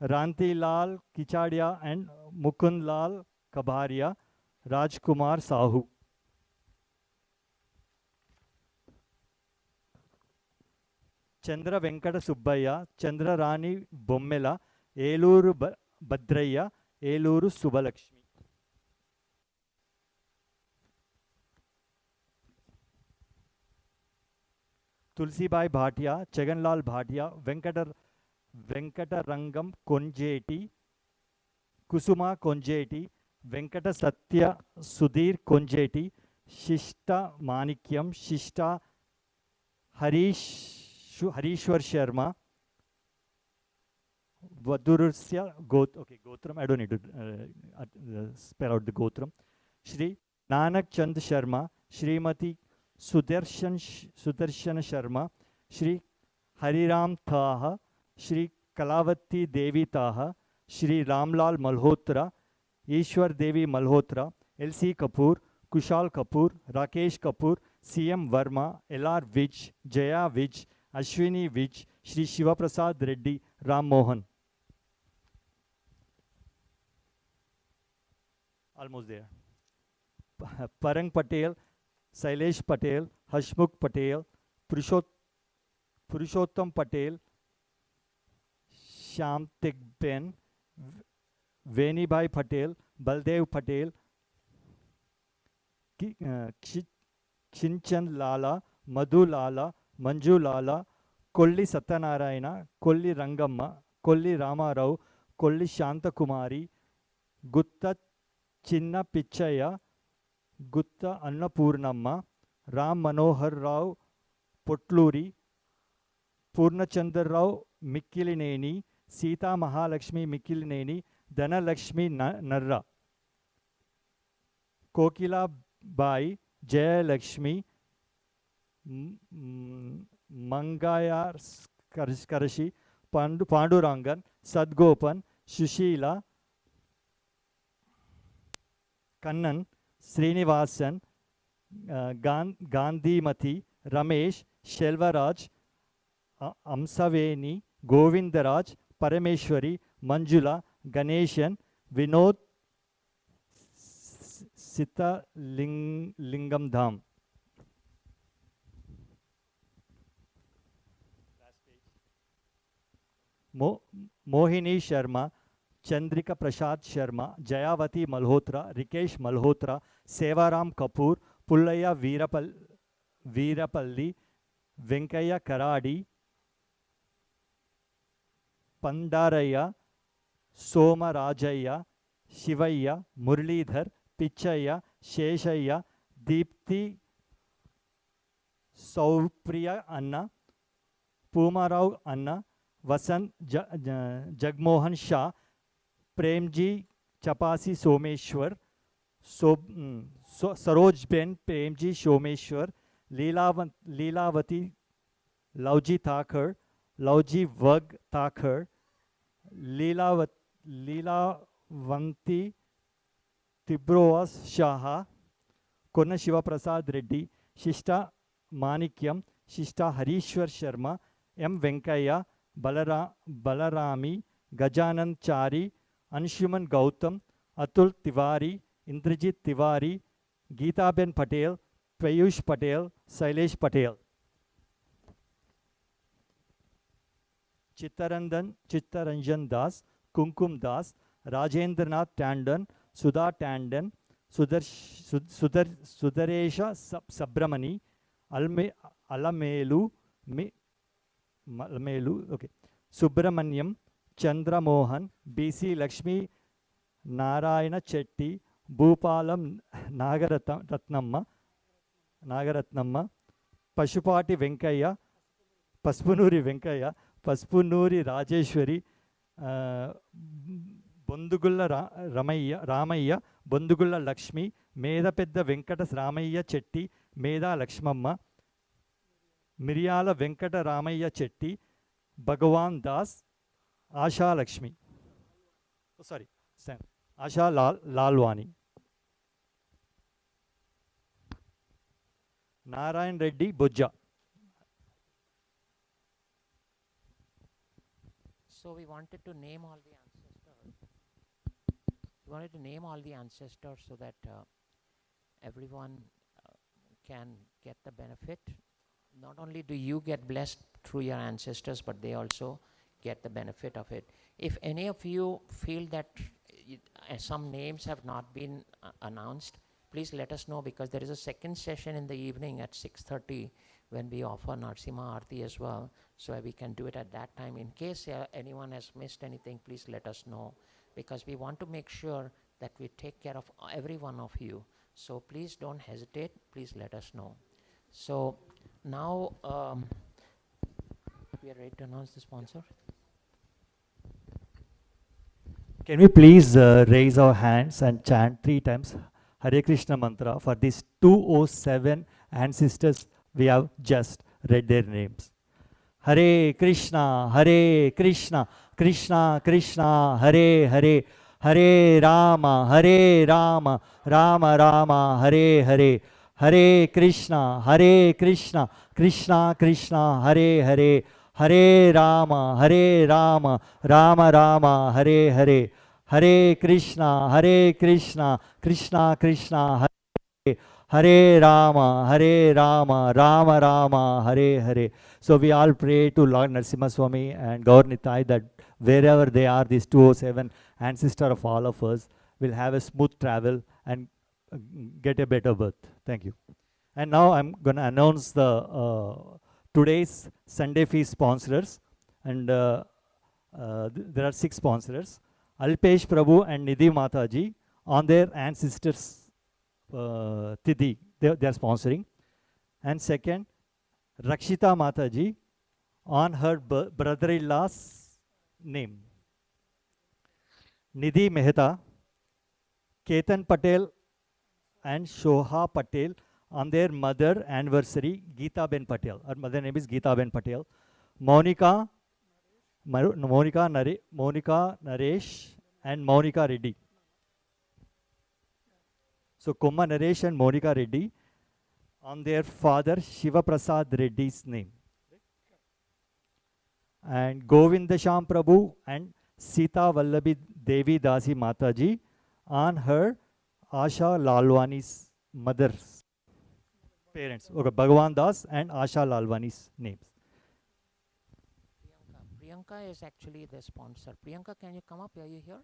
Ranti Lal Kichadia and Mukund Lal Kabaria, Rajkumar Sahu. Chandra Venkata Subbaya, Chandra Rani Bommela, Eluru Badraya, Eluru Subalakshmi. Tulsibai Bhatia, Chaganlal Bhatia, Venkata Rangam Konjeti, Kusuma Konjeti, Venkata Satya Sudhir Konjeti, Shishta Manikyam, Shishta Harishwar Sharma, Vadurusya Gotram, I don't need to spell out the Gotram. Shri Nanak Chand Sharma, Srimati Sudarshan Sharma, Shri Hariram Taha, Shri Kalavati Devi Taha, Shri Ramlal Malhotra, Ishwar Devi Malhotra, L.C. Kapoor, Kushal Kapoor, Rakesh Kapoor, C.M. Verma, L.R. Vij, Jaya Vij, Ashwini Vij, Shri Shiva Prasad Reddy, Ram Mohan. Almost there. Parang Patel, Sailesh Patel, Hashmukh Patel, Purushottam Patel, Shyam Tegben, Venibhai Patel, Baldev Patel, Kinchan Lala, Madhu Lala, Manju Lala, Kolli Satyanarayana, Kolli Rangamma, Kolli Ramarao, Kolli Shanta Kumari, Gutta Chinna Pichaya, Gutta Annapurnamma, Ram Manohar Rao Potluri, Purnachandar Rao Mikkilineni, Sita Mahalakshmi Mikkilineni, Dhanalakshmi Narra, Kokila Bai, Jaya Lakshmi, Mangayar Karashi, Pandurangan, Sadgopan, Shushila, Kannan, Srinivasan, Gandhimati, Ramesh, Shelvaraj, Amsaveni, Govindaraj, Parameshwari, Manjula, Ganeshan, Vinod, Sita Lingam Dham. Mohini Sharma, Chandrika Prasad Sharma, Jayavati Malhotra, Rikesh Malhotra, Sevaram Kapoor, Pullaya Veerapalli, Venkaya Karadi, Pandaraya, Soma Rajaya, Shivaya, Murlidhar, Pichaya, Sheshaya, Deepthi Saupriya Anna, Pumarao Anna, Vasant Jagmohan Shah, Premji Chapasi Someshwar, Saroj Ben Premji Someshwar, Leelavati Lauji Thakur, Lauji Vag Thakur, Leelavanti Tibroas Shaha, Konna Shiva Prasad Reddy, Shishta Manikyam, Shishta Harishwar Sharma, M. Venkaya, Balarami, Gajanand Chari, Anshuman Gautam, Atul Tiwari, Indrajit Tiwari, Geeta Ben Patel, Payush Patel, Sailesh Patel. Chittaranjan Das, Kumkum Das, Rajendranath Tandon, Sudha Tandon, Sudaresha Sabramani, Alamelu, okay. Subramanyam, Chandra Mohan, BC Lakshmi Narayana Chetty, Bhupalam Nagaratnamma, Pashupati Venkaya, Paspunuri Venkaya, Paspunuri Rajeshwari, Bondugulla Ramaya, Bondugulla Lakshmi, Meda Pedda Venkatas Ramaya Chetty, Meda Lakshmamma, Miryala Venkata Ramaya Chetty, Bhagavan Das, Asha Lakshmi. Oh, sorry, Sam. Asha Lalwani. Narayan Reddy Bujja. So we wanted to name all the ancestors. We wanted to name all the ancestors so that everyone can get the benefit. Not only do you get blessed through your ancestors, but they also get the benefit of it. If any of you feel that some names have not been announced, please let us know, because there is a second session in the evening at 6:30 when we offer Narsimha Aarti as well. So we can do it at that time. In case anyone has missed anything, please let us know, because we want to make sure that we take care of every one of you. So please don't hesitate. Please let us know. So now we are ready to announce the sponsor. Can we please raise our hands and chant 3 times Hare Krishna mantra for these 207 ancestors we have just read their names. Hare Krishna, Krishna Krishna, Hare Hare, Hare Rama, Rama Rama, Hare Hare, Hare Krishna, Krishna Krishna, Hare Hare, Hare Rama, Rama Rama, Hare Hare, Hare Krishna, Krishna Krishna, Hare Hare Rama, Rama Rama, Hare Hare. So we all pray to Lord Narasimha Swami and Gaur Nitai that wherever they are, these 207 ancestor of all of us will have a smooth travel and get a better birth. Thank you. And now I'm going to announce the today's Sunday feast sponsors. And there are 6 sponsors. Alpesh Prabhu and Nidhi Mataji on their ancestors' Tidhi, they are sponsoring. And second, Rakshita Mataji on her brother-in-law's name. Nidhi Mehta, Ketan Patel and Shoha Patel on their mother anniversary, Geeta Ben Patel. Her mother name is Geeta Ben Patel. Monica Naresh and Monica Reddy. So Kumma Naresh and Monica Reddy on their father Shiva Prasad Reddy's name. And Govinda Sham Prabhu and Sita Vallabhi Devi Dasi Mataji on her Asha Lalwani's mother's parents. Okay, Bhagavan Das and Asha Lalwani's names. Priyanka is actually the sponsor. Priyanka, can you come up? Are you here?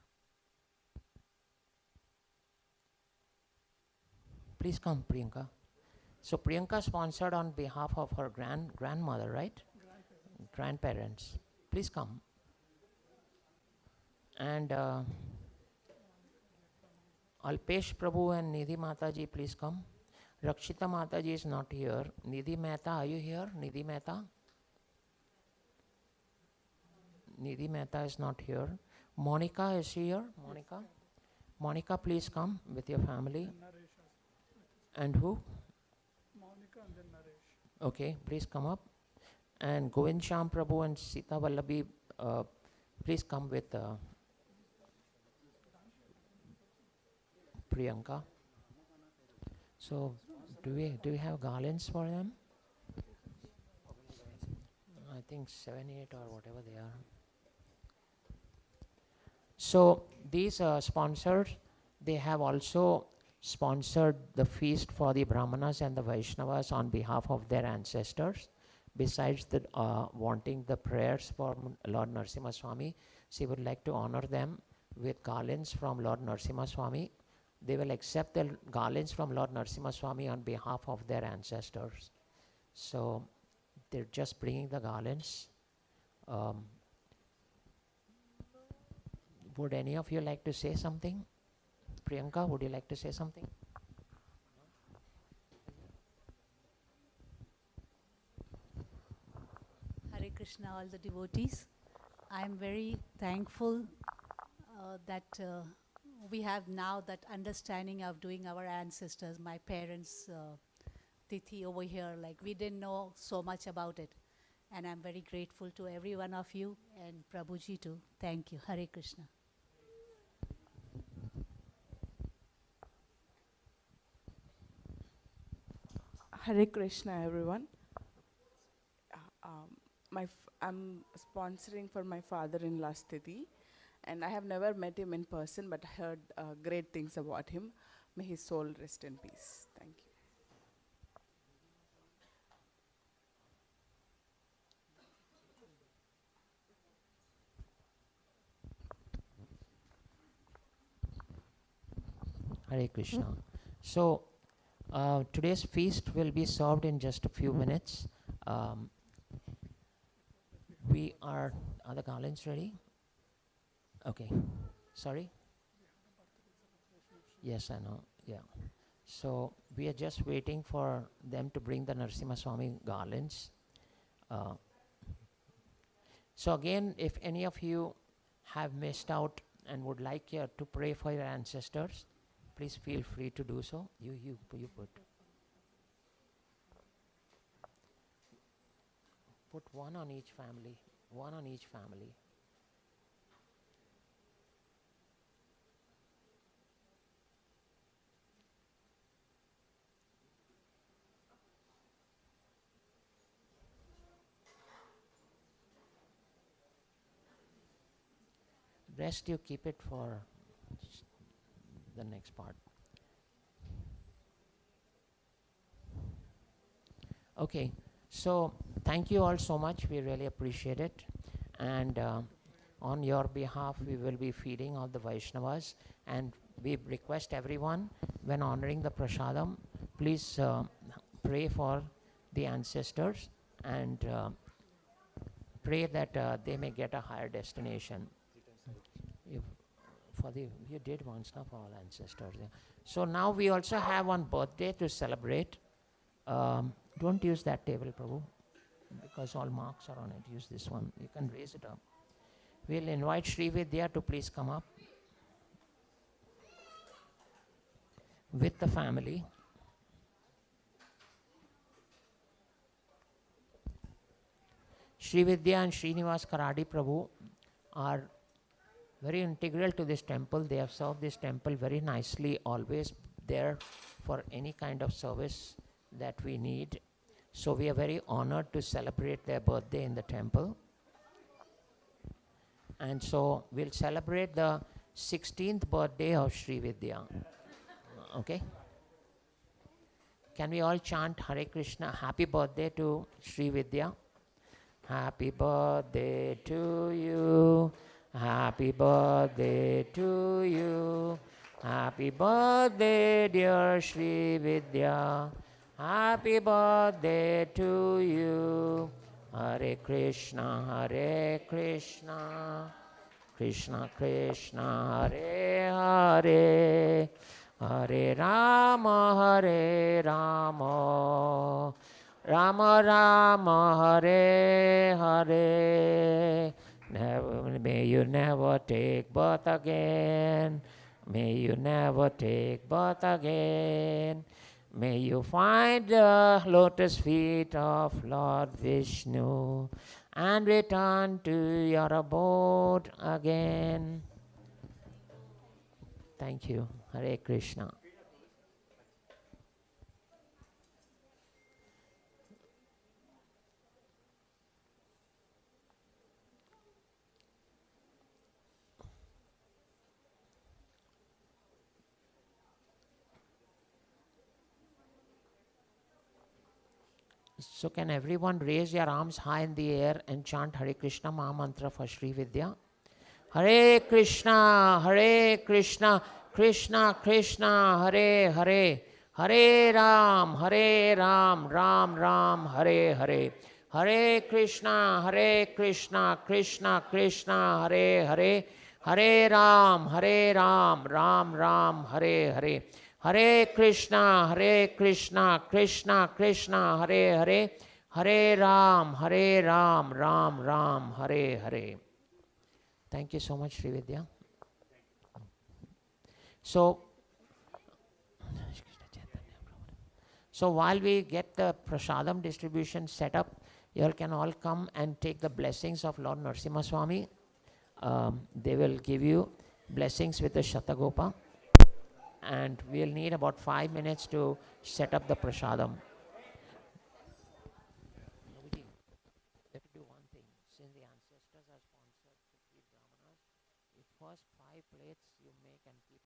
Please come, Priyanka. So Priyanka sponsored on behalf of her grandmother, right? Grandparents. Please come. And Alpesh Prabhu and Nidhi Mataji, please come. Rakshita Mataji is not here. Nidhi Mehta, are you here? Nidhi Mehta? Nidhi Mehta is not here. Monica, is she here? Monica? Monica, please come with your family. And who? Monica and then Naresh. Okay, please come up. And Govind Sham Prabhu and Sita Vallabhi, please come with Priyanka. So, do we have garlands for them? I think 7, 8 or whatever they are. So these sponsors, they have also sponsored the feast for the Brahmanas and the Vaishnavas on behalf of their ancestors. Besides the wanting the prayers for Lord Narasimha Swami, she would like to honor them with garlands from Lord Narasimha Swami. They will accept the garlands from Lord Narasimha Swami on behalf of their ancestors. So they're just bringing the garlands. Would any of you like to say something? Priyanka, would you like to say something? Hare Krishna, all the devotees. I am very thankful that we have now that understanding of doing our ancestors, my parents' tithi over here. Like, we didn't know so much about it. And I'm very grateful to every one of you and Prabhuji too. Thank you. Hare Krishna. Hare Krishna, everyone. I'm sponsoring for my father-in-law Sthiti, and I have never met him in person, but heard great things about him. May his soul rest in peace. Thank you. Hare Krishna. So, today's feast will be served in just a few minutes. Are the garlands ready? Okay. Sorry? Yes, I know. Yeah. So, we are just waiting for them to bring the Narasimha Swami garlands. So again, if any of you have missed out and would like to pray for your ancestors, please feel free to do so. You put one on each family. One on each family. Rest you keep it for the next part. Okay, so thank you all so much. We really appreciate it. And on your behalf, we will be feeding all the Vaishnavas. And we request everyone, when honoring the prasadam, please pray for the ancestors and pray that they may get a higher destination. You did one stuff for all ancestors. Yeah. So now we also have one birthday to celebrate. Don't use that table, Prabhu, because all marks are on it. Use this one. You can raise it up. We'll invite Sri Vidya to please come up with the family. Sri Vidya and Srinivas Karadi Prabhu are very integral to this temple. They have served this temple very nicely, always there for any kind of service that we need. So we are very honored to celebrate their birthday in the temple. And so we'll celebrate the 16th birthday of Sri Vidya. Okay? Can we all chant Hare Krishna, happy birthday to Sri Vidya? Happy birthday to you. Happy birthday to you. Happy birthday, dear Sri Vidya. Happy birthday to you. Hare Krishna, Hare Krishna. Krishna Krishna, Hare Hare. Hare Rama, Hare Rama. Rama Rama, Hare Hare. May you never take birth again. May you never take birth again. May you find the lotus feet of Lord Vishnu and return to your abode again. Thank you. Hare Krishna. So can everyone raise your arms high in the air and chant Hare Krishna Maha Mantra for Sri Vidya? Hare Krishna, Krishna Krishna, Hare Hare, Hare Ram, Ram Ram, Hare Hare. Hare Krishna, Krishna Krishna, Hare Hare, Hare Ram, Ram Ram, Hare Hare. Hare Krishna, Krishna Krishna, Hare Hare, Hare Ram, Ram Ram, Hare Hare. Thank you so much, Sri Vidya. So while we get the prasadam distribution set up, you all can all come and take the blessings of Lord Narasimha Swami. They will give you blessings with the Shatagopa. And we'll need about 5 minutes to set up the prasadam. Let me do one. 5 plates you make and keep